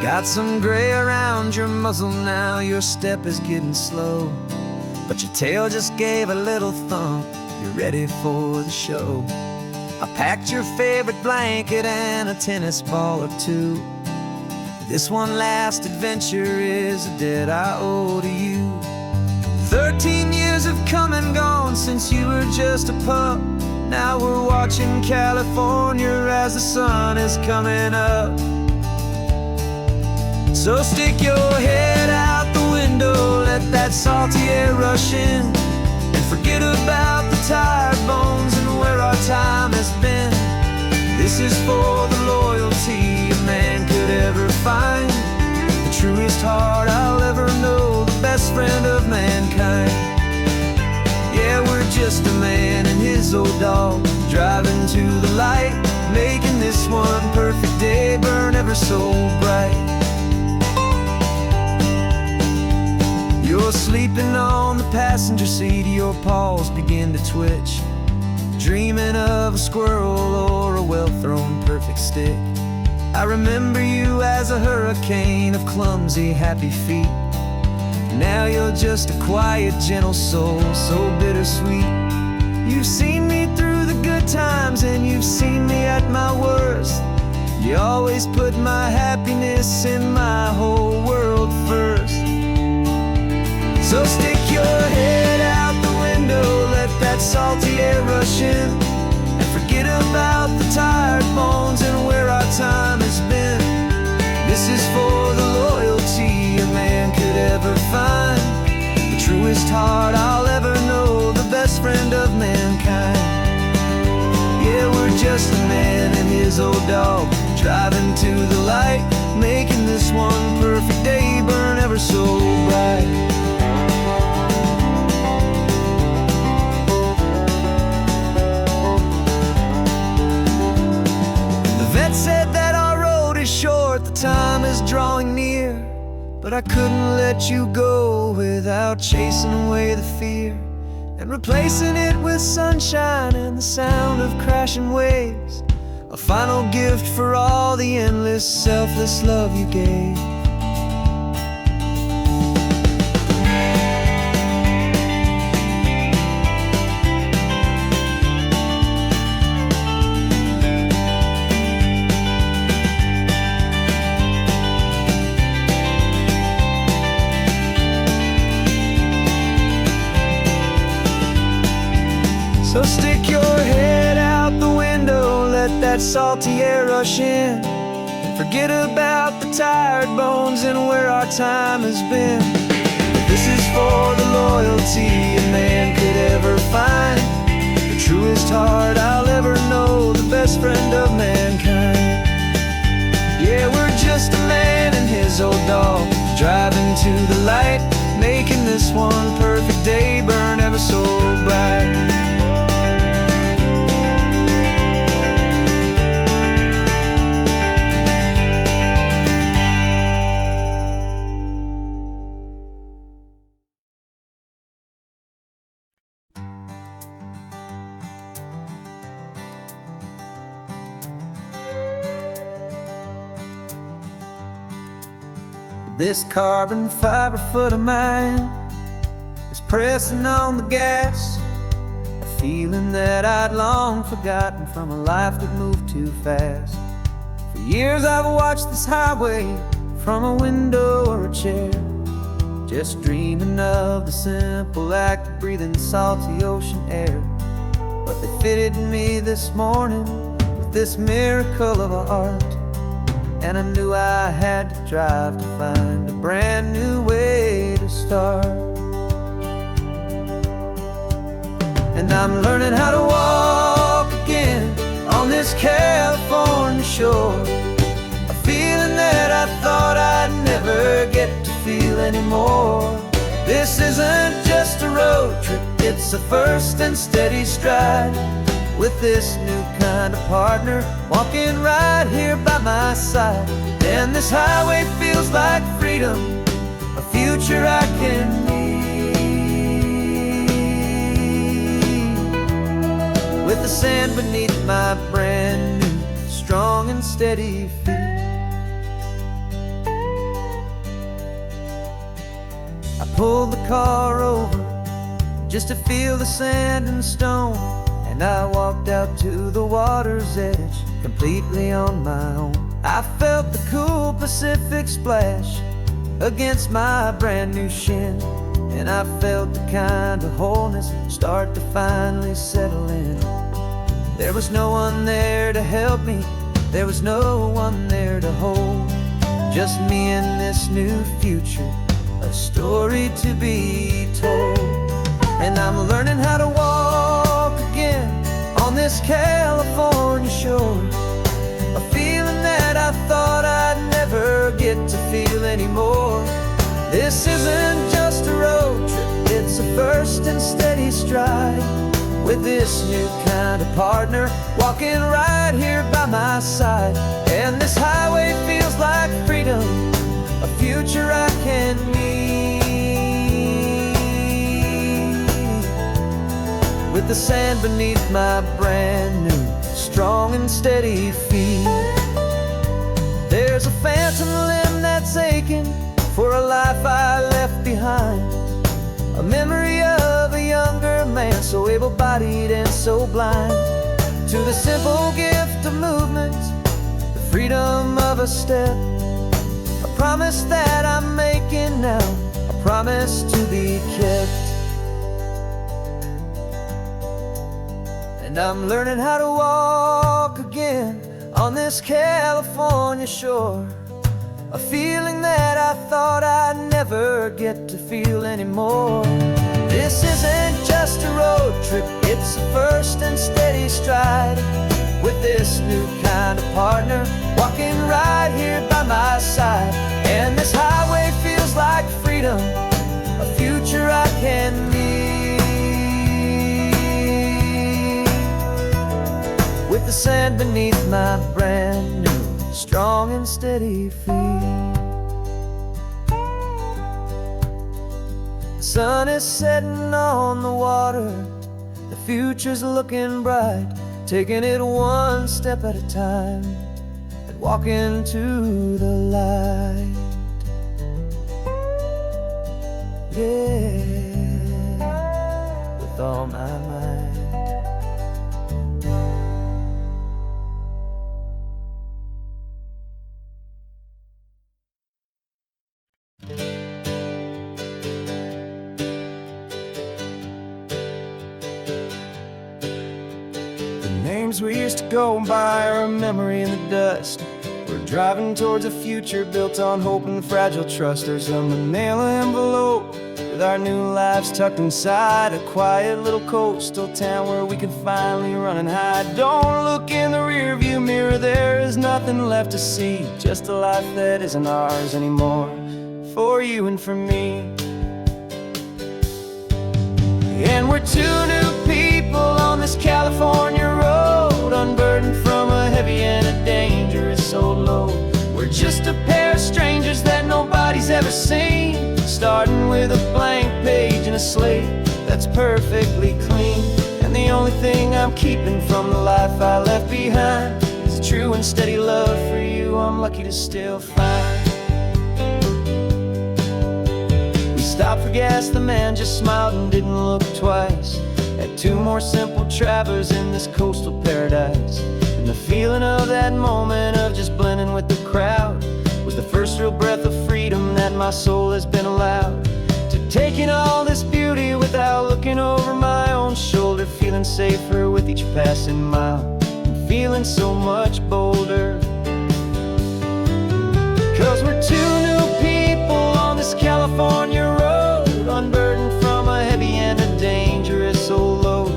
Got some gray around your muzzle now, your step is getting slow, but your tail just gave a little thump, you're ready for the show. I packed your favorite blanket and a tennis ball or two. This one last adventure is a debt I owe to you. 13 years have come and gone since you were just a pup. Now we're watching California as the sun is coming up. So stick your head out the window, let that salty air rush in, and forget about the tired bones and where our time has been. This is for the loyalty a man could ever find, the truest heart I'll ever know, the best friend of mankind. Yeah, we're just a man and his old dog, driving to the light, making this one perfect day burn ever so bright. You're sleeping on the passenger seat, your paws begin to twitch, dreaming of a squirrel or a well-thrown perfect stick. I remember you as a hurricane of clumsy, happy feet. Now you're just a quiet, gentle soul, so bittersweet. You've seen me through the good times and you've seen me at my worst. You always put my happiness in my whole world first. So stick your head out the window, let that salty air rush in, and forget about the tired bones and where our time has been. This is for the loyalty a man could ever find, the truest heart I'll ever know, the best friend of mankind. Yeah, we're just a man and his old dog, driving to the light, making this one perfect day burn ever so bright. Said that our road is short, the time is drawing near, but I couldn't let you go without chasing away the fear and replacing it with sunshine and the sound of crashing waves, a final gift for all the endless, selfless love you gave. So stick your head out the window, let that salty air rush in, and forget about the tired bones and where our time has been. This is for the loyalty a man could ever find, the truest heart I'll ever know, the best friend of mankind. Yeah, we're just a man and his old dog, driving to the light, making this one perfect day burn ever so bright. This carbon fiber foot of mine is pressing on the gas, a feeling that I'd long forgotten from a life that moved too fast. For years I've watched this highway from a window or a chair, just dreaming of the simple act of breathing salty ocean air. But they fitted me this morning with this miracle of art, and I knew I had to drive to find a brand new way to start. And I'm learning how to walk again on this California shore. A feeling that I thought I'd never get to feel anymore. This isn't just a road trip, it's a first and steady stride. With this new kind of partner walking right here by my side. And this highway feels like freedom, a future I can need. With the sand beneath my brand new, strong and steady feet. I pulled the car over just to feel the sand and stone, and I walked out to the water's edge completely on my own. I felt the cool Pacific splash against my brand new shin, and I felt the kind of wholeness start to finally settle in. There was no one there to help me, there was no one there to hold. Just me and this new future, a story to be told. And I'm learning how to walk again on this California shore. A feeling that I thought I'd never get to feel anymore. This isn't just a road trip, it's a first and steady stride. With this new kind of partner walking right here by my side. And this highway feels like freedom, a future I can need. With the sand beneath my brand new, strong and steady feet. There's a phantom limb that's aching for a life I left behind. A memory of a younger man, so able-bodied and so blind. To the simple gift of movement, the freedom of a step. A promise that I'm making now, a promise to be kept. And I'm learning how to walk again on this California shore. A feeling that I thought I'd never get to feel anymore. This isn't just a road trip, it's a first and steady stride. With this new kind of partner walking right here by my side. And this highway feels like freedom, a future I can need. With the sand beneath my brand new, strong and steady feet. The sun is setting on the water, the future's looking bright. Taking it one step at a time and walking to the light. Yeah, with all my might. Names we used to go by are a memory in the dust. We're driving towards a future built on hope and fragile trust. There's a manila envelope with our new lives tucked inside. A quiet little coastal town where we can finally run and hide. Don't look in the rearview mirror, there is nothing left to see. Just a life that isn't ours anymore, for you and for me. And we're two new people on this California road, unburdened from a heavy and a dangerous old load. We're just a pair of strangers that nobody's ever seen, starting with a blank page and a slate that's perfectly clean. And the only thing I'm keeping from the life I left behind is a true and steady love for you I'm lucky to still find. Stopped for gas, the man just smiled and didn't look twice. Had two more simple travelers in this coastal paradise. And the feeling of that moment of just blending with the crowd was the first real breath of freedom that my soul has been allowed to take in all this beauty without looking over my own shoulder. Feeling safer with each passing mile, and feeling so much bolder. 'Cause we're two new people on this California road, unburdened from a heavy and a dangerous old load.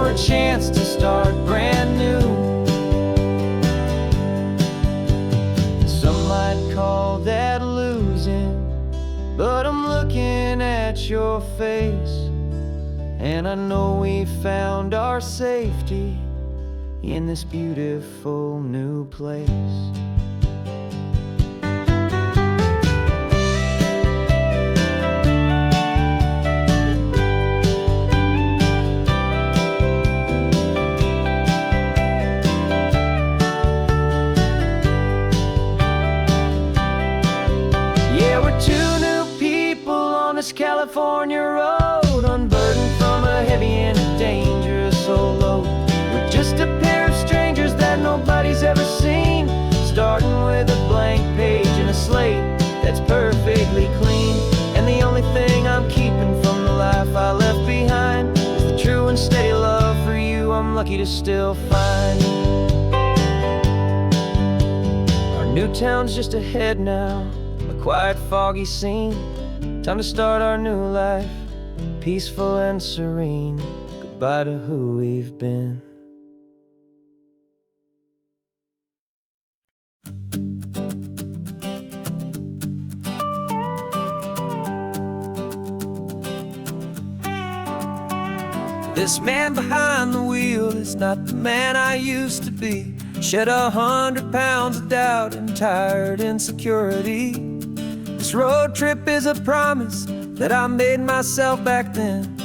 for a chance to start brand new. Some might call that losing, but I'm looking at your face, and I know we found our safety in this beautiful new place. Yeah, we're two new people on this California road, unburdened from a heavy and a dangerous old load. We're just a pair of strangers that nobody's ever seen, starting with a blank page and a slate that's perfectly clean. And the only thing I'm keeping from the life I left behind is the true and steady love for you I'm lucky to still find. Our new town's just ahead now, a quiet, foggy scene. Time to start our new life, peaceful and serene. Goodbye to who we've been. This man behind the wheel is not the man I used to be. Shed 100 pounds of doubt and tired insecurity. This road trip is a promise that I made myself back then,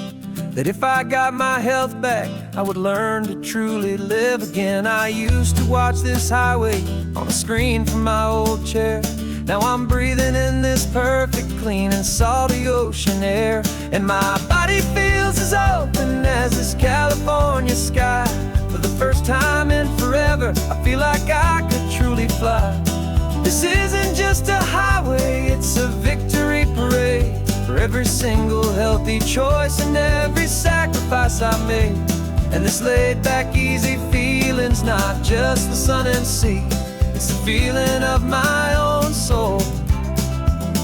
that if I got my health back, I would learn to truly live again. I used to watch this highway on a screen from my old chair. Now I'm breathing in this perfect, clean and salty ocean air, and my body feels as open as this California sky. For the first time in forever, I feel like I could truly fly. This isn't just a highway, it's a victory parade for every single healthy choice and every sacrifice I made. And this laid back, easy feeling's not just the sun and sea, it's the feeling of my own soul,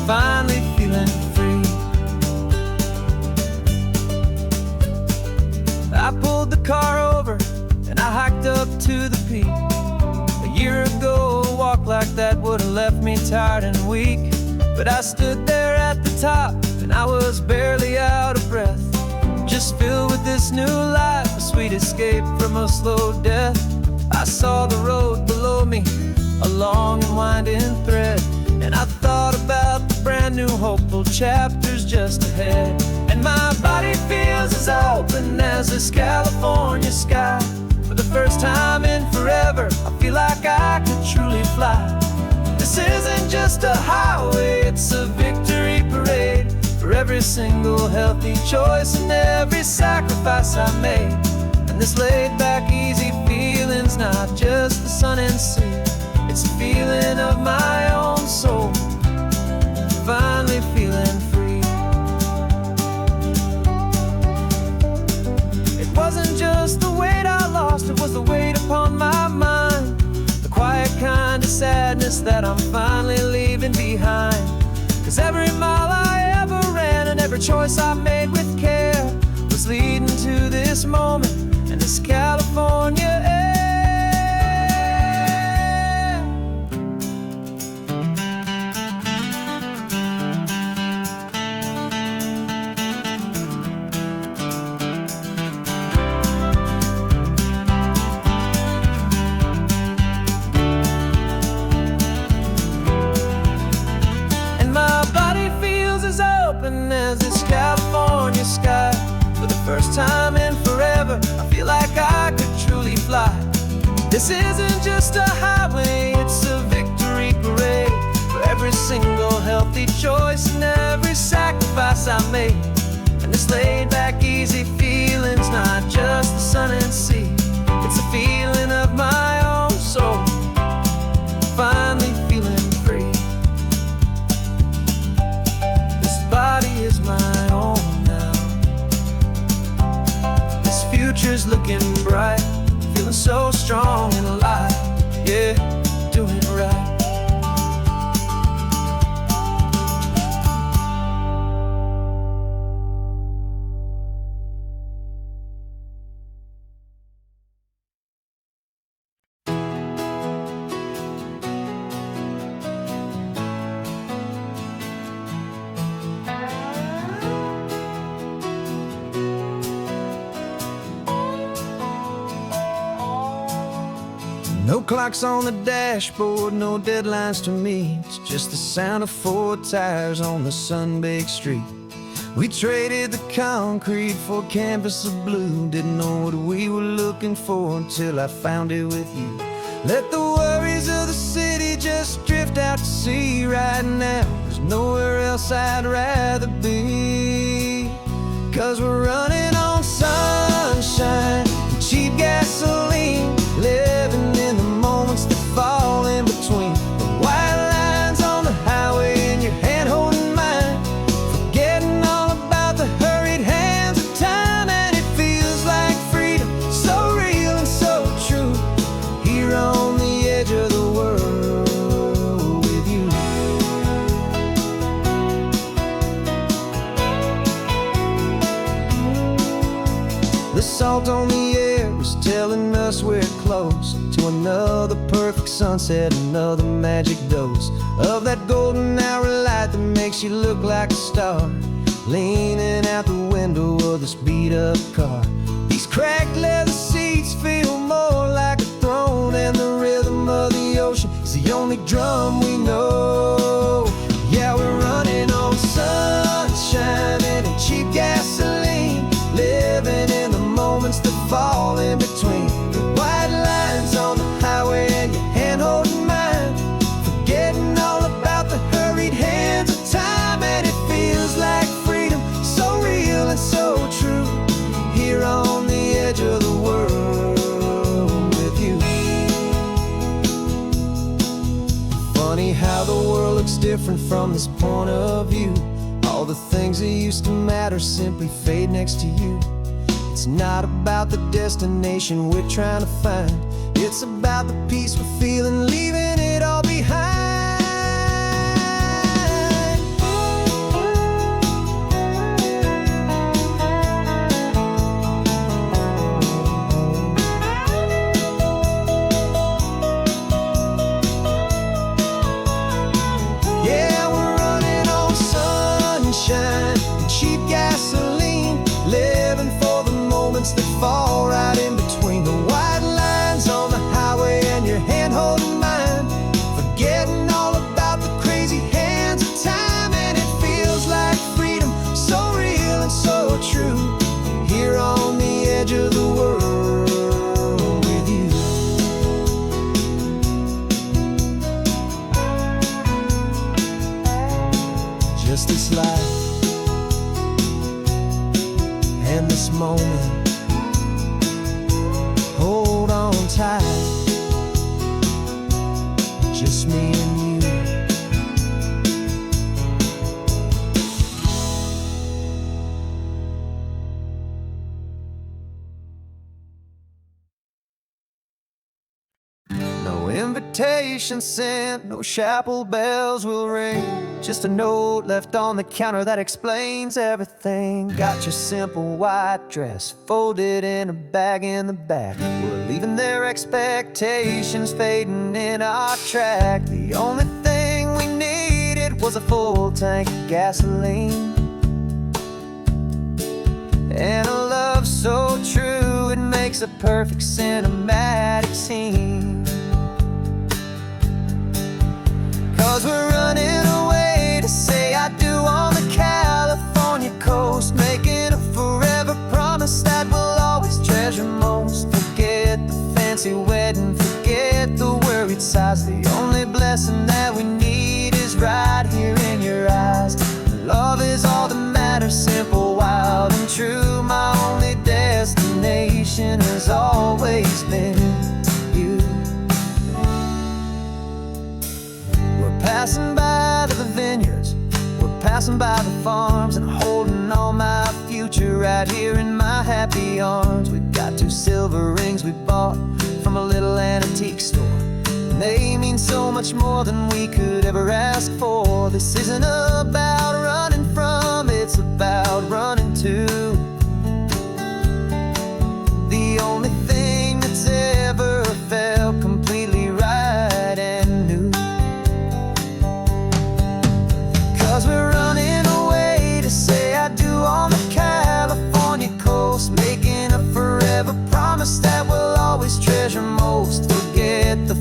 finally feeling free. I pulled the car over and I hiked up to the peak. A year ago, a walk like that would have left me tired and weak, but I stood there at the top and I was barely out of breath, just filled with this new life, a sweet escape from a slow death. I saw the road below me, a long and winding thread, and I thought about the brand new hopeful chapters just ahead. And my body feels as open as this California sky. For the first time in forever, I feel like I could truly fly. This isn't just a highway, it's a victory parade for every single healthy choice and every sacrifice I made. And this laid back, easy feeling's not just the sun and sea, it's a feeling of my own soul, finally feeling free. It wasn't just the weight I lost, it was the weight upon my mind, the quiet kind of sadness that I'm finally leaving behind. Cause every mile I ever ran and every choice I made with care was leading to this moment and this California air. As this California sky. For the first time in forever, I feel like I could truly fly. This isn't just a highway, it's a victory parade for every single healthy choice and every sacrifice I made. And this laid back, easy feeling's not just the sun and sea, it's a feeling of my own soul, finally feeling free. Body is my own now. This future's looking bright, feeling so strong and alive. Yeah, doing right. No clocks on the dashboard, no deadlines to meet. It's just the sound of 4 tires on the sun-baked street. We traded the concrete for a canvas of blue. Didn't know what we were looking for until I found it with you. Let the worries of the city just drift out to sea right now. There's nowhere else I'd rather be. 'Cause we're running on sunshine and cheap gasoline, living in the moments that fall in between. The white lines on the highway and your hand holding mine, forgetting all about the hurried hands of time. And it feels like freedom, so real and so true, here on the edge of the world with you. The salt on the air is telling us we're close to another perfect sunset, another magic dose of that golden hour light that makes you look like a star, leaning out the window of this beat-up car. These cracked leather seats feel more like a throne, and the rhythm of the ocean is the only drum we know. Yeah, we're running on sunshine and cheap gasoline, living in the moments that fall in between. The white lines on the highway and your hand holding mine, forgetting all about the hurried hands of time. And it feels like freedom, so real and so true, here on the edge of the world with you. Funny how the world looks different from this point of view. All the things that used to matter simply fade next to you. It's not about the destination we're trying to find, it's about the peace we're feeling, leaving it all behind. Yeah, we're running on sunshine and cheap gasoline, living for the moments that fall right in between. The white lines on the highway and your hand holding mine, forgetting all about the crazy hands of time. And it feels like freedom, so real and so true, here on the edge of the world with you. Just this life and this moment, hold on tight, just me and you. No invitation sent, no chapel bells will ring, just a note left on the counter that explains everything. Got your simple white dress folded in a bag in the back. We're leaving their expectations fading in our track. The only thing we needed was a full tank of gasoline, and a love so true it makes a perfect cinematic scene. 'Cause we're running away to say I do on the California coast, making a forever promise that we'll always treasure most. Forget the fancy wedding, forget the worried sighs. The only blessing that we need is right here in your eyes. Love is all that matters, simple, wild and true. My only destination has always been you. Passing by the vineyards, we're passing by the farms, and holding all my future right here in my happy arms. We've got 2 silver rings we bought from a little antique store, and they mean so much more than we could ever ask for. This isn't about running from, it's about running to. The only thing that's ever felt completely right and new. 'Cause we're running away to say I do on the California coast, making a forever promise that we'll always treasure most. Forget the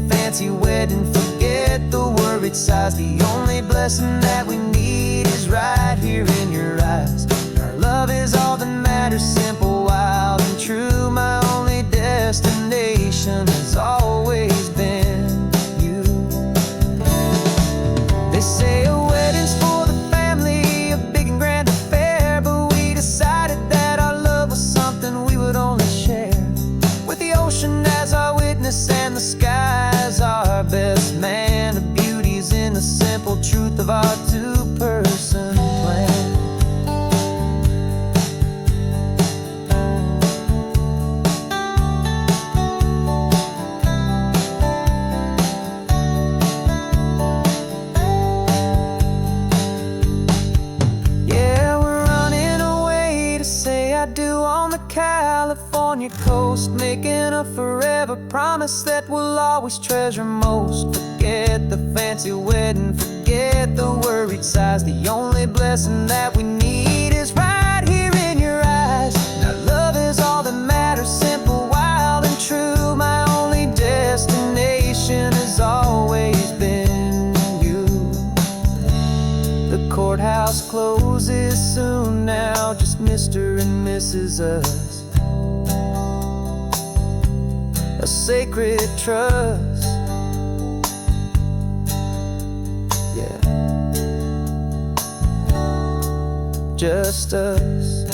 size. The only blessing that we need is right here in your eyes. Our love is all that matters, simple, wild, and true. My only destination has always been you. They say a wedding's for the family, a big and grand affair, but we decided that our love was something we would only share with the ocean as our witness and the sky as our best man. The beauty's in the simple truth of our two-person plan. Yeah, we're running away to say I do on the California coast, making a forever promise that we'll always treasure most. Forget the fancy wedding, forget the worried sighs. The only blessing that we need is right here in your eyes. Now love is all that matters, simple, wild, and true. My only destination has always been you. The courthouse closes soon now, just Mr. and Mrs. Us, a sacred trust. Yeah, just us.